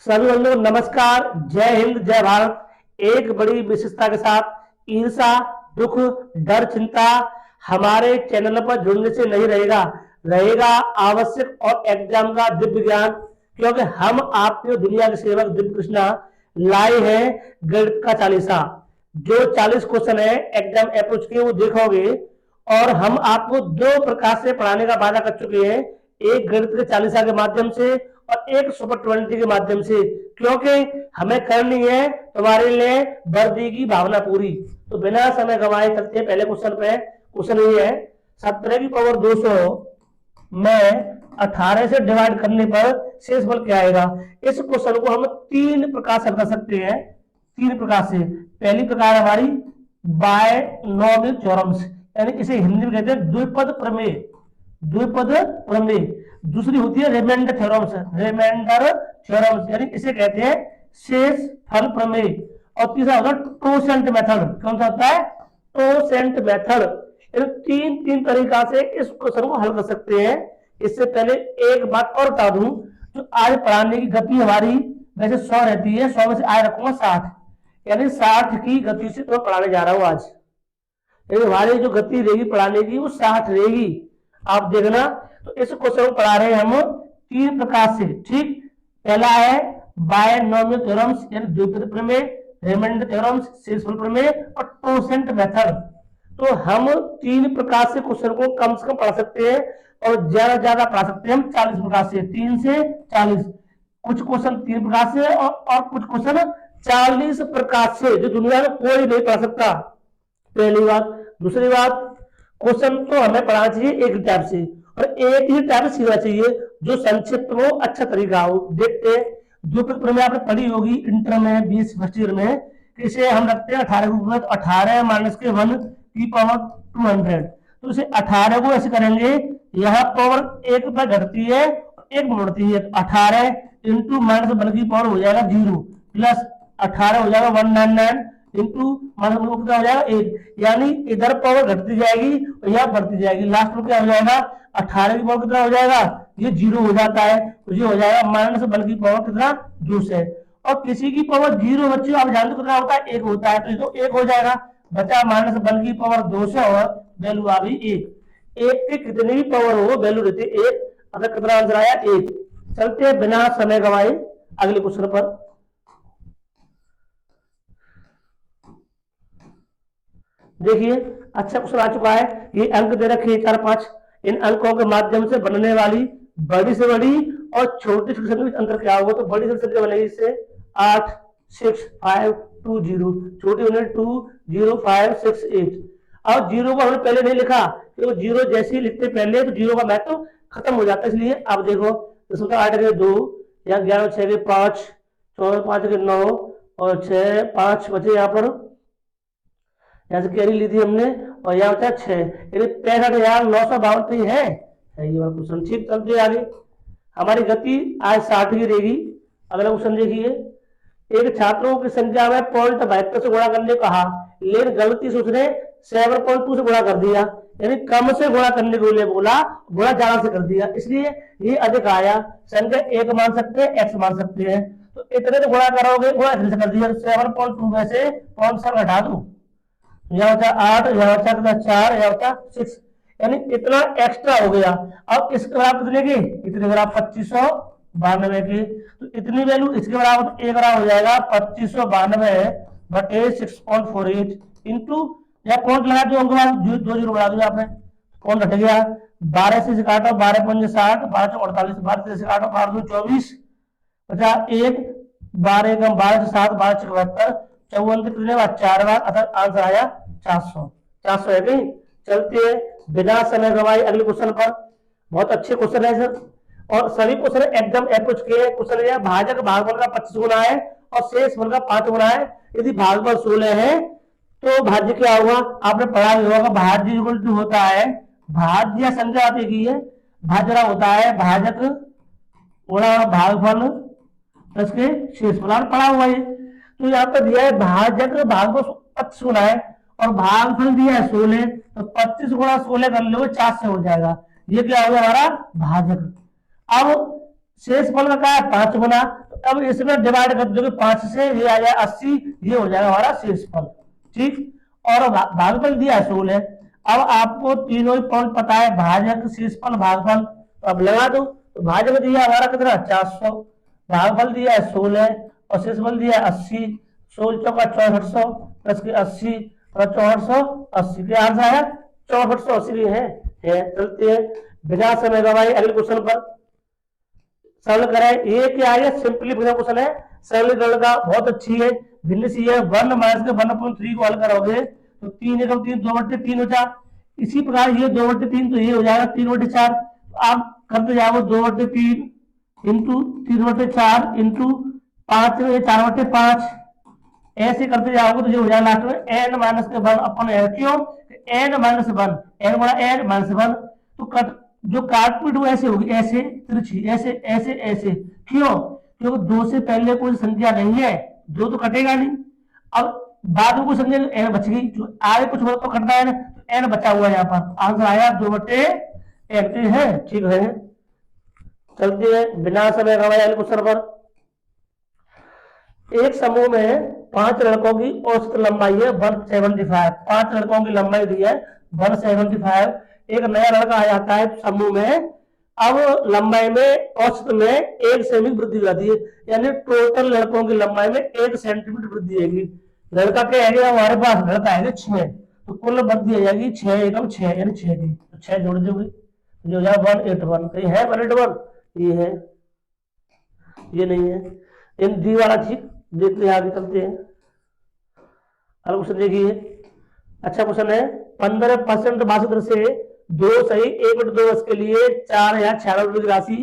सभी बंधुओं नमस्कार, जय हिंद, जय भारत। एक बड़ी विशेषता के साथ ईर्षा, दुख, डर, चिंता हमारे चैनल पर जुड़ने से नहीं रहेगा। रहेगा आवश्यक और एग्जाम का दिव्य ज्ञान, क्योंकि हम आपके दुनिया के सेवक दिव्य कृष्णा लाए हैं गणित का चालीसा। जो 40 क्वेश्चन है एग्जाम अप्रोच के वो देखोगे, और हम आपको दो प्रकार से पढ़ाने का वादा कर चुके हैं, एक गणित के चालीसा के माध्यम से और एक सुपर 20 के माध्यम से, क्योंकि हमें करनी है तुम्हारे लिए वर्दी की भावना पूरी। तो बिना समय गंवाए चलते हैं पहले क्वेश्चन पे। क्वेश्चन ये है, 17 की पावर 200 में 18 से डिवाइड करने पर शेष बल क्या आएगा। इस क्वेश्चन को हम तीन प्रकार से कर सकते हैं, तीन प्रकार से। पहली प्रकार हमारी बायनोमियल थ्योरम्स, यानी इसे हिंदी में कहते हैं द्विपद प्रमेय, द्विपद प्रमेय। दूसरी होती है रिमाइंडर थ्योरम्स, रिमाइंडर थ्योरम्स यानी इसे कहते हैं शेष फल प्रमेय। और तीसरा होता है टोसेंट मेथड। कौन सा होता है? टोसेंट मेथड। तीन तीन तरीका से इस क्वेश्चन को हल कर सकते हैं। इससे पहले एक बात और बता दूं, जो आज पढ़ाने की गति हमारी वैसे 100 रहती है, 100 में से आज रखूंगा 60, यानी 60 की गति से तो पढ़ाने जा रहा हूं आज। यानी हमारी जो गति रहेगी पढ़ाने की वो 60 रहेगी, आप देखना। तो इस क्वेश्चन को पढ़ा रहे हैं हम तीन प्रकार से, ठीक। पहला है बायनोमियल थ्योरम्स यानी द्विपद प्रमेय, रिमाइंडर थ्योरम्स शेषफल प्रमेय और टोसेंट मेथड। तो हम तीन प्रकार से क्वेश्चन को कम से कम पढ़ा सकते हैं, और ज्यादा ज्यादा पढ़ा सकते हैं हम 40 प्रकार से, 3 से 40। कुछ क्वेश्चन 3 प्रकार से और कुछ क्वेश्चन 40 प्रकार से, जो दुनिया में कोई नहीं पढ़ा सकता। पहली बात। दूसरी बात, क्वेश्चन तो हमें पढ़ाना चाहिए एक टाइप से, और एक ही टाइप से सीखना चाहिए जो संक्षिप्त हो, अच्छा तरीका हो। देखते हैं द्विपद प्रमेय आपने पढ़ी होगी इंटर में, 20 फर्स्ट ईयर में। इसे हम रखते हैं 18 को, तो 18 माइनस के 1 की पावर 200। तो इसे 18 को ऐसे करेंगे, यहाँ पावर एक पर घटती है और एक बढ़ती है, तो 18 इंटू माइनस 1 की पावर हो जाएगा 0, प्लस 18 हो जाएगा 199 इंटू माइनस कितना हो जाएगा 1, यानी इधर पावर घटती जाएगी और यहाँ बढ़ती जाएगी। लास्ट में क्या हो जाएगा, 18 की पावर कितना हो जाएगा, ये 0 हो जाता है, तो ये हो जाएगा माइनस 1 की पावर कितना 2 से। और किसी की पावर 0 बच्चों आप जानते कितना होता है, 1 होता है, तो ये तो 1 हो जाएगा। बचा माइनस 1 की पावर 2 से और वैल्यू आ गई 1। 1 के कितनी भी पावर हो वैल्यू रहती है 1। अगर कितना आंसर आया 1। चलते हैं बिना समय गवाए अगले क्वेश्चन पर। देखिए अच्छा क्वेश्चन आ चुका है, ये अंक दे रखे 4 5। इन अंकों के माध्यम से बनने वाली बड़ी से बड़ी और छोटी संख्या के बीच अंतर क्या होगा। तो बड़ी संख्या बनेगी इससे 8 6 5 2 0, छोटी बनेगी 2 0 5 6 8। और 0 को हमने पहले नहीं लिखा, तो 0 जैसे ही लिखते पहले तो 0 का महत्व तो खत्म हो जाता है, इसलिए आप देखो इसमें 8 के 2, या 11 6 के 5, 14 5 के 9 और 6 5 बचे यहाँ पर, यहाँ से कैरी ली थी हमने, और यहाँ होता है 6, यानी 65,952 तो है ये वाला क्वेश्चन। ठीक, चलते आगे। हमारी गति आज 60 की रहेगी। अगला क्वेश्चन देखिए, एक छात्रों की संख्या में 0.72 से गुणा करने को कहा, लेकिन गलती से उसने 7.2 से गुणा कर दिया, यानी कम से गुणा करने को लिए बोला, गुणा ज्यादा से कर दिया, इसलिए ये अधिक आया। संख्या 1 मान सकते हैं, x मान सकते हैं, तो इतने तो गुणा करोगे, गुणा इतने से कर दिया, 7.2 में से 0.7 घटा दो, यहाँ होता 8, यहाँ होता कितना 4, यहाँ होता 6, यानी इतना एक्स्ट्रा हो गया। अब इसके बराबर कितने के, इतने बराबर 2592 के, तो इतनी वैल्यू इसके बराबर, तो एक बराबर हो जाएगा 2592 बटे 6.48 इंटू, या पॉइंट लगा दो, दो जीरो बढ़ा दो आपने, पॉइंट हट गया। 12 से काटो, 12 5 60, 12 48, 12 से काटो, 12 2 24, बचा 1, 12 कम 12 से 7, 12 74, 54 कितने बार 4 बार, अर्थात आंसर आया 400। 400 है कहीं। चलते हैं बिना समय गवाए अगले क्वेश्चन पर। बहुत अच्छे क्वेश्चन है सर, और सभी क्वेश्चन एकदम अप्रोच के क्वेश्चन है। भाजक भागफल का 25 गुना है और शेषफल का 5 गुना है। यदि भागफल 16 है तो भाज्य क्या होगा, आपने पढ़ा भी होगा। भाज्य इक्वल टू होता है, भाज्य संख्या आप एक ही है, भाजरा होता है भाजक गुणा भागफल प्लस के शेषफल, पढ़ा हुआ है। तो यहाँ पे दिया है भाजक भागफल 25 गुना है और भागफल दिया है 16, तो 25 गुणा 16 कर लो 4 से हो जाएगा। ये क्या होगा हमारा भाजक। अब शेषफल का क्या है 5 गुना, तो अब इसमें डिवाइड कर दोगे 5 से, ये आ जाएगा 80, ये हो जाएगा हमारा शेषफल। ठीक, और भागफल दिया है 16। अब आपको तीनों ही पॉइंट पता है, भाजक, शेषफल, भागफल, तो अब लगा दो। तो भाजक दिया हमारा कितना 400, भागफल दिया है 16 और शेषफल दिया है 80। 16 चौका 6400 प्लस के 80 और 6480 के आंसर आया 6480 है। चलते हैं बिना समय गवाए अगले क्वेश्चन पर सरल करें। ये क्या है, सिंपलीफिकेशन क्वेश्चन है, सरलीकरण का बहुत अच्छी है। भिन्न सी है, 1 माइनस के 1/3 को हल करोगे तो 3 एकम 3 2/3 हो जाए। इसी प्रकार ये 2/3 तो ये हो जाएगा 3/4। आप करते जाओगे 2/3 इंटू 3/4 इंटू 5 4/5, ऐसे करते जाओगे तो ये हो जाएगा लास्ट में n माइनस के 1 अपन है। क्यों, n माइनस 1, n गुणा n माइनस 1, तो कट जो काटपीट वो ऐसे होगी, ऐसे तिरछी, ऐसे ऐसे ऐसे। क्यों, क्योंकि 2 से पहले कोई संख्या नहीं है, 2 तो कटेगा नहीं। अब बाद में कोई संख्या n बच गई, जो आगे कुछ तो कटना है ना, तो n बचा हुआ है यहाँ पर। आंसर आया 2/n है। ठीक है, चलते हैं बिना समय गवाए क्वेश्चन पर। एक समूह में 5 लड़कों की औसत लंबाई है 175। 5 लड़कों की लंबाई दी है 175। एक नया लड़का आ जाता है समूह में, अब लंबाई में औसत में 1 सेमी वृद्धि हो जाती है, यानी टोटल लड़कों की लंबाई में 1 सेंटीमीटर वृद्धि होगी। लड़का क्या है, हमारे पास लड़का है 6, तो कुल वृद्धि हो जाएगी 6 एकम 6 यानी 6 की, तो 6 जोड़ दोगे जो हो जाएगा 181। कहीं है 181, ये है, ये नहीं है, इन डी वाला ठीक। देखते हैं आगे चलते हैं। अगला क्वेश्चन देखिए, अच्छा क्वेश्चन है। 15% मासिक दर से 2 सही 1/2 वर्ष के लिए 4096 रुपए की राशि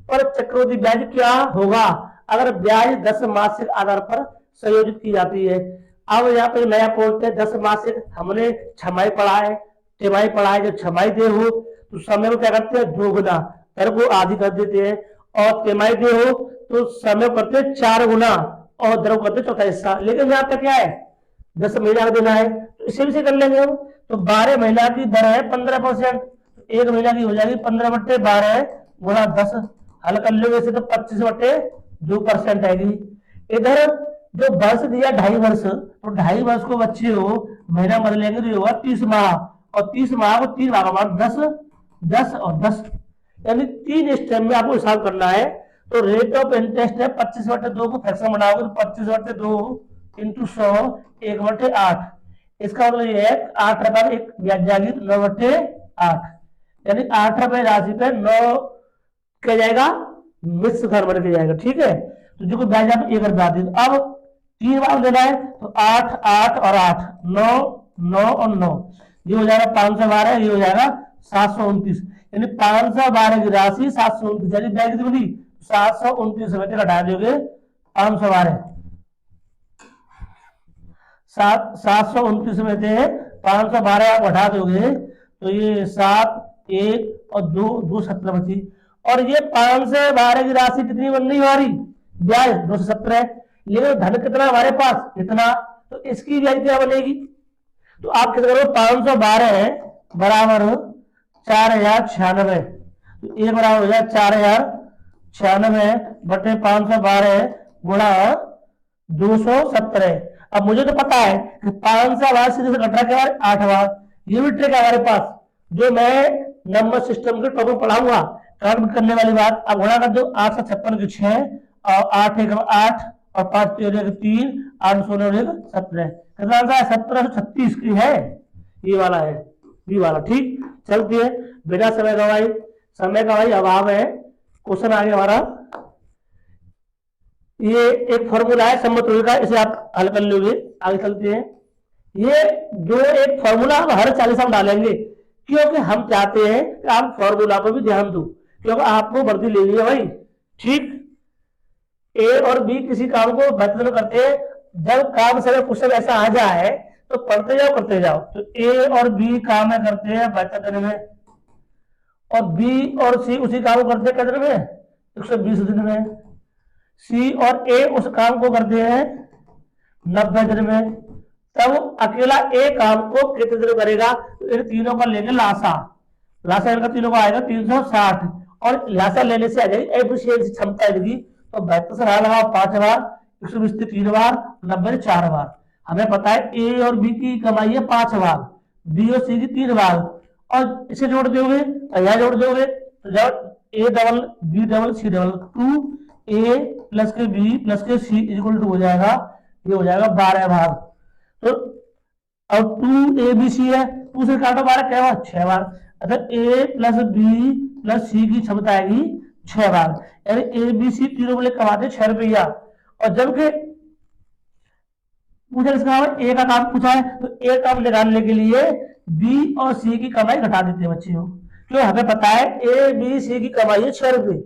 पर चक्रवृद्धि ब्याज क्या होगा अगर ब्याज 10 मासिक आधार पर संयोजित की जाती है। अब यहाँ पे नया पॉइंट है 10 मासिक, हमने छमाही पढ़ा है, तिमाही पढ़ा है। जब छमाही दे हो तो समय को क्या करते हैं 2 गुना, दर को आधी कर देते हैं, और तिमाही दे हो तो समय को करते हैं 4 गुना और दर को करते हैं चौथा हिस्सा। लेकिन यहाँ पे क्या है 10 महीना का देना है, तो इसे भी से कर लेंगे हम। तो 12 महीना की दर है 15%, तो 1 महीना की हो जाएगी 15/12 गुणा 10। हल कर लोगे इसे तो 25/2% आएगी। इधर जो वर्ष दिया 2.5 वर्ष, तो 2.5 वर्ष को बच्चे हो महीना बदलेंगे तो ये होगा 30 माह, और 30 माह को 3 भाग में 10 10 और 10, यानी 3 स्टेप में आपको हिसाब करना है। तो रेट ऑफ इंटरेस्ट है 25/2 को फ्रैक्शन बनाओगे तो 25/2 इंटू 100 1/8। इसका मतलब ये है 8 रुपए में एक ब्याज जाएगी 9/8, यानी 8 रुपए राशि पे 9 क्या जाएगा मिश्र धर्म बन के जाएगा। ठीक है, तो जो ब्याज आप 1 रुपया दी। अब 3 बार देना है तो 8 8 और 8 9 9 और 9, ये हो जाएगा 512, ये हो जाएगा 729, यानी 512 की राशि 729, यानी ब्याज कितनी बनी 729 में घटा दोगे 512, 729 में से 512 आप घटा दोगे तो ये 7 1 और 2 2 17 बची, और ये 512 की राशि कितनी बन रही हमारी ब्याज 217, लेकिन धन कितना हमारे पास इतना, तो इसकी ब्याज क्या बनेगी। तो आप कितना करो 512 बराबर 4096, तो ये बराबर हो जाए 4096 बटे 512 गुणा 217। अब मुझे तो पता है कि 512 से घट रहा है 8 बार, ये भी ट्रिक है हमारे पास जो मैं नंबर सिस्टम के टॉपिक पढ़ाऊंगा, काउंट करने वाली बात। अब गुणा कर दो 8 से 56 के 6 और 8 1 8 और 5 3 3 8 16 17, कितना आंसर है 1736 की है, ये वाला है, ये वाला। ठीक, चलती है बिना समय गवाई, समय का भाई अभाव है। क्वेश्चन आगे हमारा, ये एक फॉर्मूला है समतुल्य का, इसे आप हल कर लोगे। आगे चलते हैं, ये जो एक फॉर्मूला हम हर 40 में डालेंगे, क्योंकि हम चाहते हैं कि आप फॉर्मूला पर भी ध्यान दो, क्योंकि आपको वर्दी लेनी है भाई। ठीक, ए और बी किसी काम को बेहतर करते हैं, जब काम से क्वेश्चन ऐसा आ जाए तो पढ़ते जाओ करते जाओ। तो ए और बी काम है करते हैं 72 दिन में, और बी और सी उसी काम को करते हैं कितने में 120 दिन में, सी और ए उस काम को करते हैं 90 दिन में। तब अकेला ए काम को कितने दिन करेगा, तो इन तीनों का लेंगे लासा, लासा इनका तीनों का आएगा 360, और लासा लेने से आ जाएगी एफिशिएंसी क्षमता इनकी, तो 72 से लगाओ 5 बार, 120 से 3 बार, 90 से 4 बार। हमें पता है ए और बी की कमाई है 5 बार, बी और सी की 3 बार, और इसे जोड़ दोगे तो यह जोड़ दोगे तो जब A double B double C double 2 A plus के बी प्लस के सी इक्वल टू हो जाएगा, ये हो जाएगा 12 भाग। तो अब 2 ए बी सी है, 2 से काटो 12 क्या बार 6 बार, अर्थात ए प्लस बी प्लस सी की क्षमता आएगी 6 बार, यानी ए बी सी तीनों वाले कमाते 6 रुपया। और जबकि पूछा इसका ए का काम पूछा है तो ए काम निकालने के लिए बी और सी की कमाई घटा देते हैं बच्चियों, क्यों हमें पता है ए बी सी की कमाई है 6 रुपए,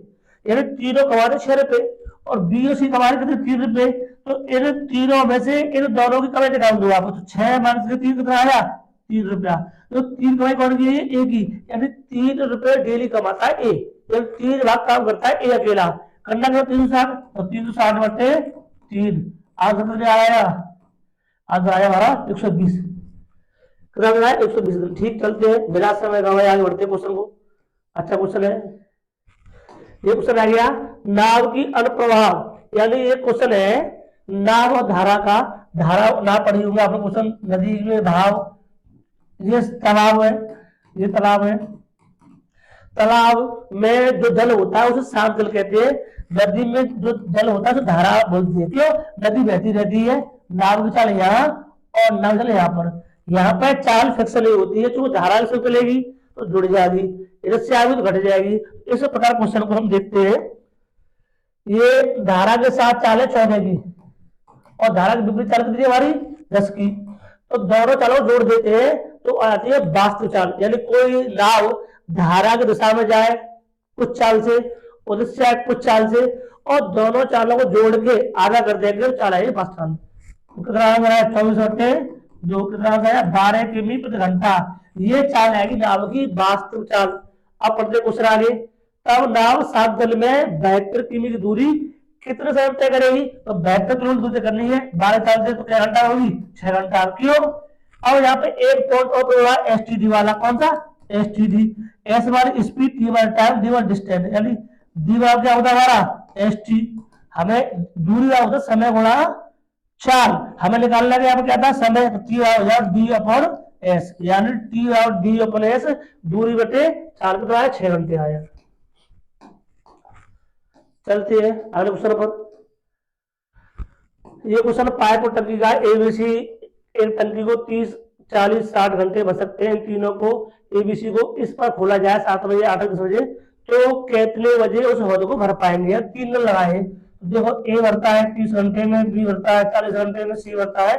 यानी तीनों कमा रहे 6 रुपए और बी और सी कमा रहे कितने 3 रुपए, तो इन तीनों में से इन दोनों की कमाई निकाल दो आपको, तो 6 माइनस 3 कितना आया 3 रुपया, तो 3 कमाई कौन की है ए की, यानी 3 रुपए डेली कमाता है ए, जब 3 भाग काम करता है ए अकेला, करना क्या 360, तो 360 बटे 3, आंसर आया, आंसर आया हमारा 120, कितना है 120। ठीक, चलते हैं बिना समय गंवाए आगे बढ़ते क्वेश्चन को। अच्छा क्वेश्चन है, ये क्वेश्चन आ गया नाव की अनुप्रवाह, यानी ये क्वेश्चन है नाव और धारा का, धारा ना पढ़ी होंगे आपने क्वेश्चन, नदी में भाव, ये तालाब है, ये तालाब है, तालाब में जो जल होता है उसे साफ जल कहते हैं, नदी में जो जल होता है उसे धारा बोलते हैं, क्यों नदी बहती रहती है, नाव की चाल यहाँ और नाव चल यहाँ पर चाल फिक्स नहीं होती है, जो धारा से चलेगी तो जुड़ जाएगी, इधर से आएगी तो घट जाएगी। इस प्रकार क्वेश्चन को हम देखते हैं, ये धारा के साथ चाल है 14 की और धारा की विपरीत चाल कितनी हमारी 10 की, तो दोनों चालों जोड़ देते हैं तो आती है वास्तविक चाल, यानी कोई नाव धारा की दिशा में जाए कुछ चाल से, उधर से आए कुछ चाल से, और दोनों चालों को जोड़ के आधा कर देंगे तो चाल है वास्तविक। कितना 24 बटे 2, कितना आया 12 किमी प्रति घंटा, ये चाल आएगी नाव की वास्तविक चाल। अब पढ़ते क्वेश्चन आगे, तब नाव 7 जल में 72 किमी की दूरी कितने समय तय करेगी, तो 72 किलोमीटर दूरी करनी है, 12 चाल से तो क्या घंटा होगी 6 घंटा, क्यों। अब यहाँ पे एक पॉइंट और तो एस टी डी वाला, कौन सा एस टी डी, एस वाली स्पीड, टी वाली टाइम, डी वाली डिस्टेंस, यानी डी वाला क्या होता है हमारा एस टी, हमें दूरी का होता समय गुणा चाल, हमें निकालना क्या क्या था समय, तो टी और डी अपॉन एस, यानी टी और डी अपॉन एस दूरी बटे चाल कितना आया 6 घंटे आया। चलते हैं अगले क्वेश्चन पर, ये क्वेश्चन पाइप और टंकी का एबीसी, एक टंकी को 30 40 60 घंटे भर सकते हैं, इन तीनों को एबीसी को इस पर खोला जाए 7 बजे 8 10 बजे, तो कितने बजे उस हद को भर पाएंगे। 3 नल लगाए, तो देखो ए भरता है 30 घंटे में, बी भरता है 40 घंटे में, सी भरता है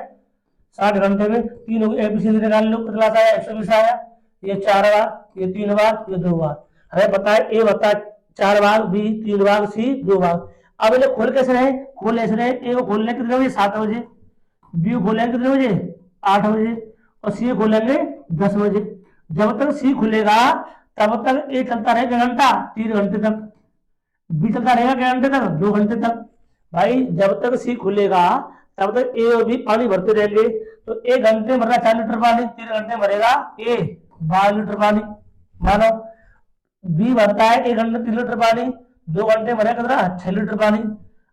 60 घंटे में, तीनों एबीसी निकाल लो, कितना आया 120 आया, ये 4 बार, ये 3 बार, ये 2 बार, हमें पता है ए भरता है 4 बार, बी 3 बार, सी 2 बार। अब इन्हें खोल कैसे रहे, खोल ऐसे रहे, ए को खोलने कितने बजे 7 बजे, बी को खोलेंगे कितने बजे 8 बजे, और सी खोलेंगे 10 बजे। जब तक सी खुलेगा तब तक ए चलता रहेगा घंटा 3 घंटे तक, बी चलता रहेगा क्या घंटे तक 2 घंटे तक। भाई जब तक सी खुलेगा तब तक ए और बी पानी भरते रहेंगे, तो 1 घंटे भरना 4 लीटर पानी, 3 घंटे भरेगा ए 12 लीटर पानी, मानो बी भरता है 1 घंटे 3 लीटर पानी, 2 घंटे भरेगा कितना 6 लीटर पानी।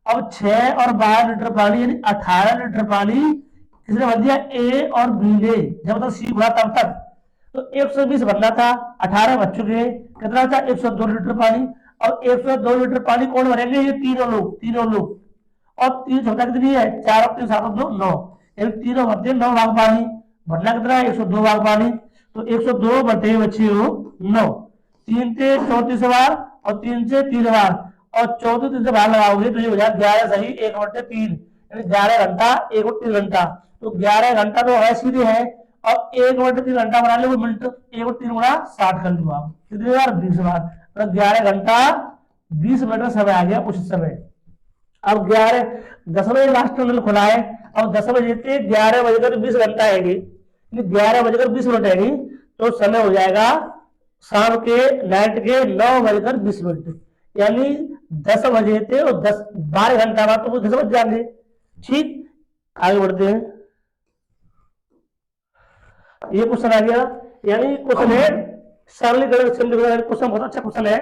अब 6 और 12 लीटर पानी यानी 18 लीटर पानी किसने भर दिया ए और बी ने, जब तक सी भरा तब तक, तो 120 भरना था, 18 बच चुके, कितना था 102 लीटर पानी। और 102 लीटर पानी कौन भरेंगे, ये तीनों लोग, और तीन क्षमता कितनी है 4 और 3 7 2 9, यानी तीनों भरते 9 भाग पानी, भरना कितना है 102 भाग पानी, तो 102 बटे बच्चे हो 9, 3 से 34 बार और 3 से 3 बार, और 14 3 से बाहर लगाओगे तो ये हो जाएगा 11 सही 1/3, यानी 11 घंटा 1/3 घंटा, तो 11 घंटा तो है सीधे है, और 1/3 घंटा बना लो मिनट, 1/3 गुणा 60 कर लो आप, कितनी बार 20 बार, तो 11 घंटा 20 मिनट समय आ गया उस समय। अब 10 बजे लास्ट नल खुला है, अब 10 बजे से 11 बजकर 20 घंटा आएगी, 11 बजकर 20 मिनट आएगी, तो समय हो जाएगा शाम के नाइट के 9 बजकर 20 मिनट, यानी 10 बजे थे और 12 घंटा बाद तो वो 10 बज जाएंगे। ठीक, आगे बढ़ते हैं, ये क्वेश्चन आ गया, यानी क्वेश्चन है सरलीकरण, क्वेश्चन बहुत अच्छा क्वेश्चन है,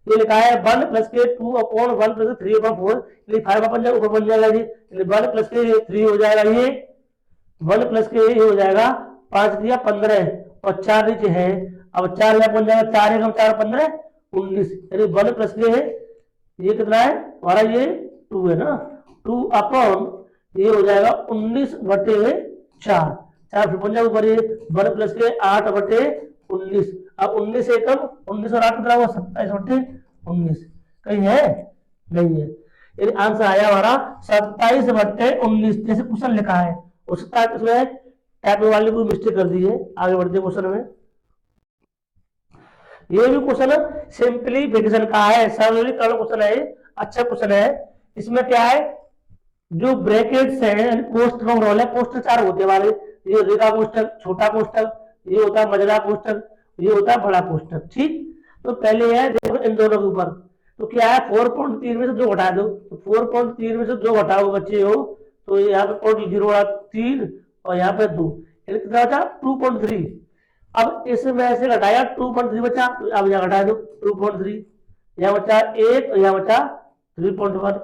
ये लिखा है 1 प्लस के 2 अपॉन 1 प्लस 3 अपॉन 4, ये 5 अपन जाएगा ऊपर बन जाएगा जी, 1 प्लस के 3 हो जाएगा, ये 1 प्लस के ये हो जाएगा 5 दिया 15 और 4 नीचे है। अब 4 यहाँ बन जाएगा, 4 एकम 4 15 19, यानी 1 प्लस के है ये कितना है हमारा, ये 2 है ना, 2 अपॉन ये हो जाएगा 19 बटे 4, 4 फिर बन जाएगा ऊपर, ये 1 प्लस के 8 बटे 19। अब 19 एकम 19 और 8 कितना हुआ 27 बटे 19, कहीं है नहीं है, यानी आंसर आया हमारा 27 बटे 19, जैसे क्वेश्चन लिखा है। हो सकता है इसमें टाइप वाले को मिस्टेक कर दी है। आगे बढ़ते क्वेश्चन में, ये भी क्वेश्चन सिंप्लीफिकेशन का है, सरलीकरण क्वेश्चन है, अच्छा क्वेश्चन है। इसमें क्या है, जो ब्रैकेट्स है कोष्ठक का रोल है, कोष्ठक 4 होते हैं हमारे, ये रेखा कोष्ठक, छोटा कोष्ठक, ये होता है मझला कोष्ठक, ये होता है बड़ा कोष्ठक, ठीक। तो पहले है देखो इन दोनों के ऊपर, तो क्या है 4.3 में से 2 घटा दो, तो 4.3 में से 2 घटाओ बच्चे हो, तो यहाँ पे 0.03 और यहाँ पे 2, कितना बचा 2.3। अब इसमें से घटाया 2.3 बचा, तो अब यहाँ घटा दो 2.3, यहाँ बचा 1 और यहाँ बचा 3.1।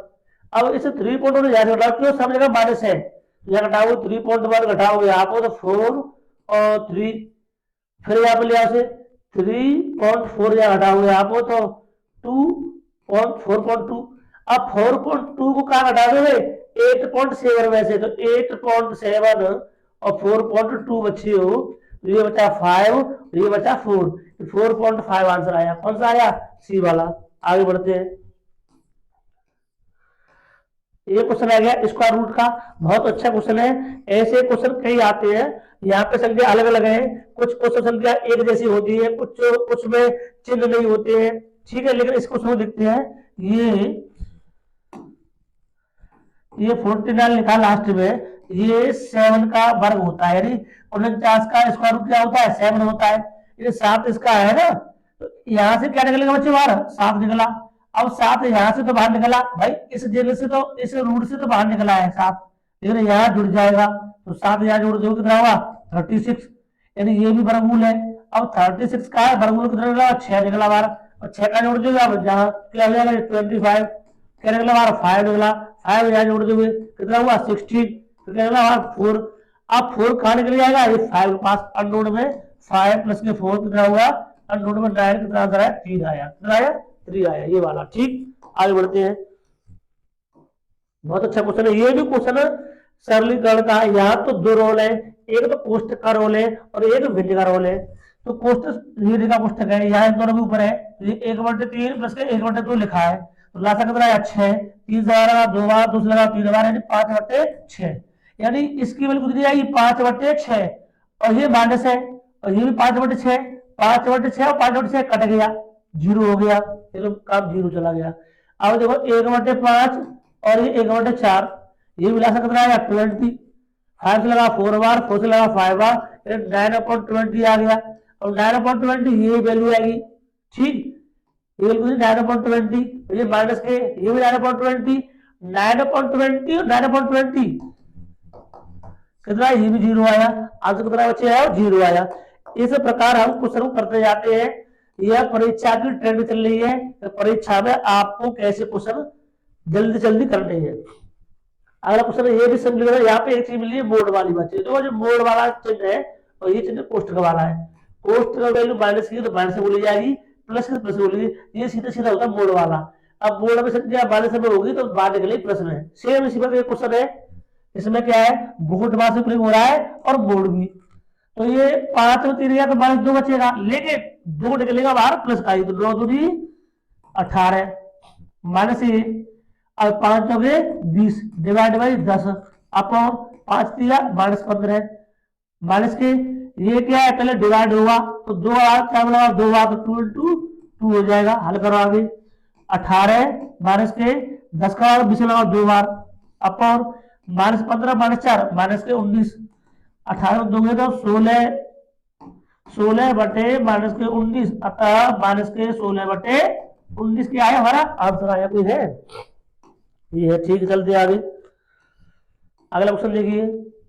अब इसे 3.1 यहाँ से घटाओ, क्यों सब जगह माइनस है, तो यहाँ घटाओ 3.1 घटाओ यहाँ पर तो 4 और 3, फिर यहाँ पे लिया से 3.4 यहाँ घटाओ यहाँ पर तो 4.2। अब 4.2 को कहाँ घटा दोगे 8.7 में से, तो 8.7 और 4.2 बच्चे हो, तो ये बचा 5, ये बचा 4, 4.5 आंसर आया। कौन सा आया, सी वाला। आगे बढ़ते हैं, ये क्वेश्चन आ गया स्क्वायर रूट का, बहुत अच्छा क्वेश्चन है। ऐसे क्वेश्चन कई आते हैं, यहाँ पे संख्या अलग अलग है, कुछ क्वेश्चन संख्या एक जैसी होती है, कुछ में चिन्ह नहीं होते हैं, ठीक है। लेकिन इस क्वेश्चन को देखते हैं, ये 49 लिखा लास्ट में, ये 7 का वर्ग होता है, यानी 49 का स्क्वायर रूट क्या होता है 7 होता है, ये 7 इसका है ना, तो यहाँ से क्या निकलेगा बच्चे बाहर 7 निकला। अब 7 यहाँ से तो बाहर निकला भाई, इस जगह से तो इस रूट से तो बाहर निकला है 7, लेकिन यहाँ जुड़ जाएगा, तो 7 यहाँ जोड़ दो कितना हुआ 36, यानी ये भी वर्गमूल है। अब 36 का है वर्गमूल कितना निकला 6 निकला बाहर, और 6 का जोड़ दोगे अब जहाँ क्या हो जाएगा 25, क्या निकला बाहर 5 निकला, 5 यहाँ जोड़ दोगे कितना हुआ 16, तो क्या निकला 4। अब 4 कहाँ निकल जाएगा, ये 5 के पास अननोन में 5 प्लस के 4 कितना हुआ अननोन में 9 कितना आंसर है 3 आया, कितना आया 3 आया, ये वाला, ठीक। आगे बढ़ते हैं, बहुत अच्छा क्वेश्चन है, ये भी क्वेश्चन सरलीकरण का है। यहाँ तो 2 रोल है, एक तो कोष्ठक का रोल है और एक भिन्न का रोल है। तो कोष्ठक ये रेखा कोष्ठक है, यहाँ इन दोनों के ऊपर है, ये 1/3 प्लस के 1/2 लिखा है, तो लासा कितना है 6, 3 से लगा 2 बार, 2 से लगा 3 बार, यानी 5/6, यानी इसकी वैल्यू कितनी आएगी 5/6, और ये माइनस है और ये भी 5/6, 5/6 और 5/6 कट गया, 0 हो गया, चलो काम 0 चला गया। अब देखो 1/5 और ये 1/4, ये मिला सकता है 20, 5 से लगा 4 बार, 4 से लगा 5 बार, 9/20 आ गया, और 9/20 ये वैल्यू आएगी, ठीक। ये वैल्यू 9/20, ये माइनस के ये भी 9/20, 9/20 और 9/20 कितना, ये भी 0 आया, आंसर कितना बच्चे आया 0 आया। इस प्रकार हम क्वेश्चन करते जाते हैं, यह परीक्षा की ट्रेंड चल रही है, तो परीक्षा में आपको कैसे क्वेश्चन जल्दी जल्दी करने हैं। अगला क्वेश्चन ये भी समझ लीजिएगा, यहाँ पे एक चीज मिली है मोड वाली बच्चे, तो जो मोड वाला चिन्ह है और ये चिन्ह कोष्ठक वाला है, कोष्ठक का वैल्यू माइनस की तो माइनस से बोली जाएगी, प्लस की तो प्लस बोली, ये सीधा सीधा होता है मोड वाला। अब मोड में संख्या माइनस में होगी तो बाहर निकलेगी प्लस में। सेम इसी पर क्वेश्चन है, इसमें क्या है बहुत बार से प्रयोग हो रहा है और मोड भी, तो ये 5 में 3 गया तो -2 बचेगा, लेकिन 2 निकलेगा बाहर प्लस का ही, तो 9 दूनी 18 माइनस ये, और 5 हो गए 20 डिवाइड बाई 10 अपॉन 5 दिया -15, माइनस के ये क्या है पहले डिवाइड होगा तो 2 क्या मिला 2 बार तो 2 into 2 हो जाएगा, हल करो आगे 18 माइनस के 10 का 20 लगा 2 बार अपॉन -15 -4 माइनस के 19, 18 दोगे तो 16 बटे माइनस के 19, अतः माइनस के 16 बटे 19 क्या है हमारा आंसर आया, कोई है ये है, ठीक। चलते आगे, अगला क्वेश्चन देखिए,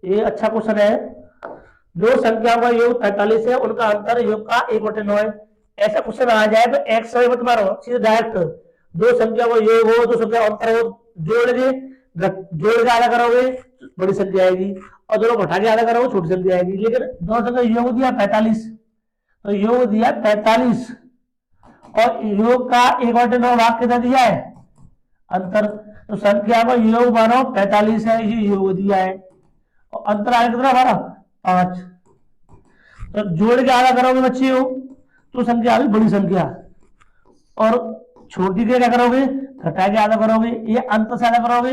ये अच्छा क्वेश्चन है। जो संख्या का योग 43 है उनका अंतर योग का 1/9 है, ऐसा क्वेश्चन आ जाए तो एक्स समय मत मारो, सीधे डायरेक्ट दो संख्या को योग हो, दो संख्या अंतर हो, जोड़ के जोड़ के आधा करोगे बड़ी संख्या आएगी, और दोनों घटा के आधा करोगे छोटी संख्या आएगी। लेकिन दोनों संख्या योग दिया 45, तो योग दिया 45 और योग का 1/9 भाग कितना दिया है अंतर, तो संख्या को योग मानो 45 है, ये योग दिया है और अंतर आया कितना हमारा 5। तो जोड़ के आधा करोगे बच्चे हो तो संख्या आ गई बड़ी संख्या, और छोटी के क्या करोगे घटा के आधा करोगे, ये अंतर से आधा करोगे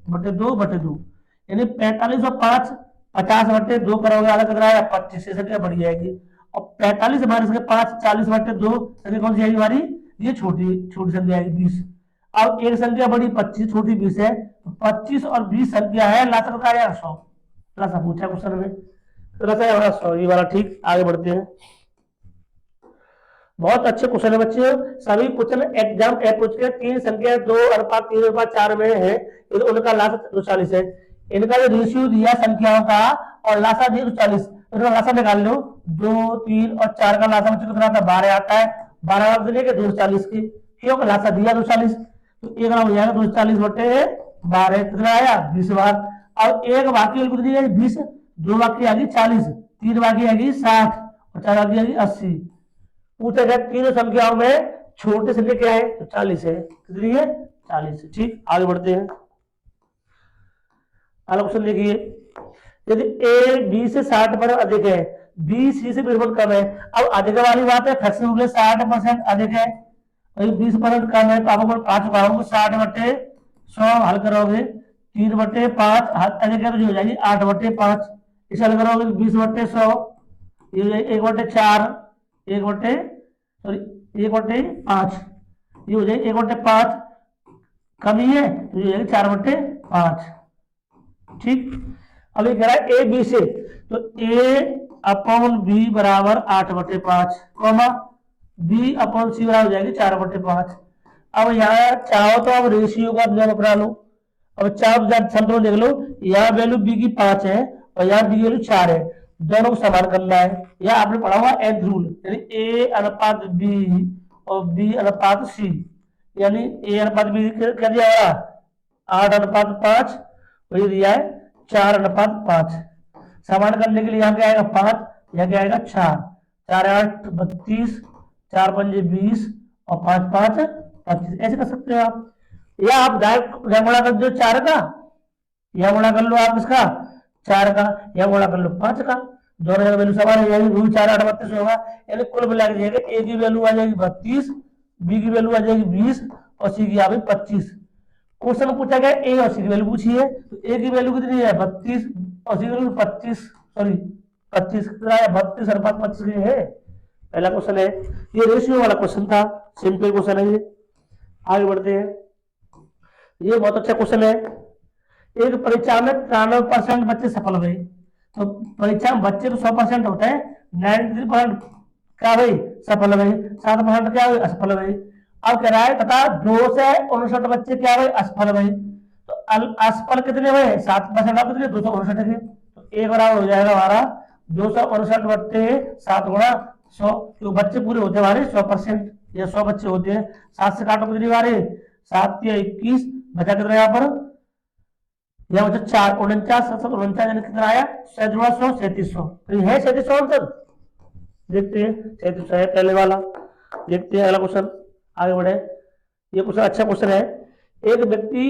बटे 2 यानी 45 और 5 50/2 करोगे आधा कितना आएगा 25 से संख्या बढ़ जाएगी। और 45 हमारे संख्या 5 40/2 संख्या कौन सी आएगी हमारी, ये छोटी संख्या आएगी 20। अब एक संख्या बड़ी 25 छोटी 20 है, तो 25 और 20 संख्या है, लासा कितना आएगा 100। लासा पूछा क्वेश्चन में, तो लासा हमारा 100 ये वाला ठीक। आगे बढ़ते हैं, बहुत अच्छे क्वेश्चन है बच्चे, सभी क्वेश्चन एग्जाम पूछ के 3 संख्या 2:3:4 में है, तो उनका लासा 240 है। इनका जो रेशियो दिया संख्याओं का और लासा दिया 240, इनका लासा निकाल लो, 2 3 और 4 का लासा बच्चे कितना आता है 12 आता है, 12 देने के 240 की, क्यों लासा दिया 240 तो एक हो जाएगा 240/12 कितना आया 20 बार। और एक बाकी कितनी है 20, दो बाकी आ गई 40, तीन बाकी आ गई 60 और 4 बाकी आ गई 80। पूछा गया तीनों संख्याओं में छोटे संख्या क्या है, तो 40 है, कितनी है 40। ठीक, आगे बढ़ते हैं, अगला क्वेश्चन देखिए, यदि ए बी से 60 पर अधिक है, बी सी से 20% कम है। अब अधिक वाली बात है, फ्रैक्शन रूल 60% अधिक है, 20% कम है, तो आपको 5 उठाओगे 60/100 हल करोगे, 3/5 अधिक है तो हो जाएगी 8/5, इसे हल करोगे 20/100 ये हो जाएगी 1/4 1/5 ये हो जाएगी 1/5 कमी है तो ये हो जाएगी 4/5। ठीक, अब ये कह रहा है ए बी से, तो A/B बराबर 8/5 कॉमा B/C बराबर हो जाएगी 4/5। अब यहाँ चाहो तो अब रेशियो का नियम अपना लो, अब चाहो तो देख लो, यहाँ वैल्यू B की 5 है और यहाँ B की वैल्यू 4 है, दोनों को समान करना है। यह आपने पढ़ा हुआ nth रूल, यानी A/B और B/C, यानी A/B क्या दिया है 8/5 वही दिया है 4/5। समान करने के लिए यहाँ क्या आएगा 5, यहाँ क्या आएगा 4, 4 8 32, 4 5 20 और 5 5 25, ऐसे कर सकते हो आप। या आप डायरेक्ट गुणा कर दो 4 का, या गुणा कर लो आप इसका 4 का, या गुणा कर लो 5 का, दोनों जगह वैल्यू समान हो जाएगी, रूल 4 8 32 होगा, यानी कुल मिला के ए की वैल्यू आ जाएगी 32, बी की वैल्यू आ जाएगी 20 और सी की आ गई 25। क्वेश्चन पूछा गया ए और सी की वैल्यू पूछी है, तो ए की वैल्यू कितनी है 32 और सी की वैल्यू 25 कितना है 32/25 है। पहला क्वेश्चन है, ये रेशियो वाला क्वेश्चन था, सिंपल क्वेश्चन है ये। आगे बढ़ते हैं, ये बहुत अच्छा क्वेश्चन है। एक परीक्षा में 93% बच्चे सफल हुए, तो परीक्षा में बच्चे तो 100% होते हैं, 93% क्या भाई सफल हुए, 7% क्या हुए असफल हुए। अब कह रहा है तथा 2 से 59 बच्चे क्या हुए असफल हुए, तो असफल कितने हुए 7%, आप कितने 259 के, तो एक बराबर हो जाएगा हमारा 259/7 गुणा 100, तो बच्चे पूरे होते हैं हमारे 100% या 100 बच्चे होते हैं। 7 से काटो कितनी बारे 7 या 21 बचा कितना यहाँ पर, यह बचा 4 49 7 49 यानी कितना आया 100 3700, तो ये है 3700 आंसर। देखते हैं 3700 है पहले वाला। देखते हैं अगला क्वेश्चन, आगे बढ़े। ये क्वेश्चन अच्छा क्वेश्चन है। एक व्यक्ति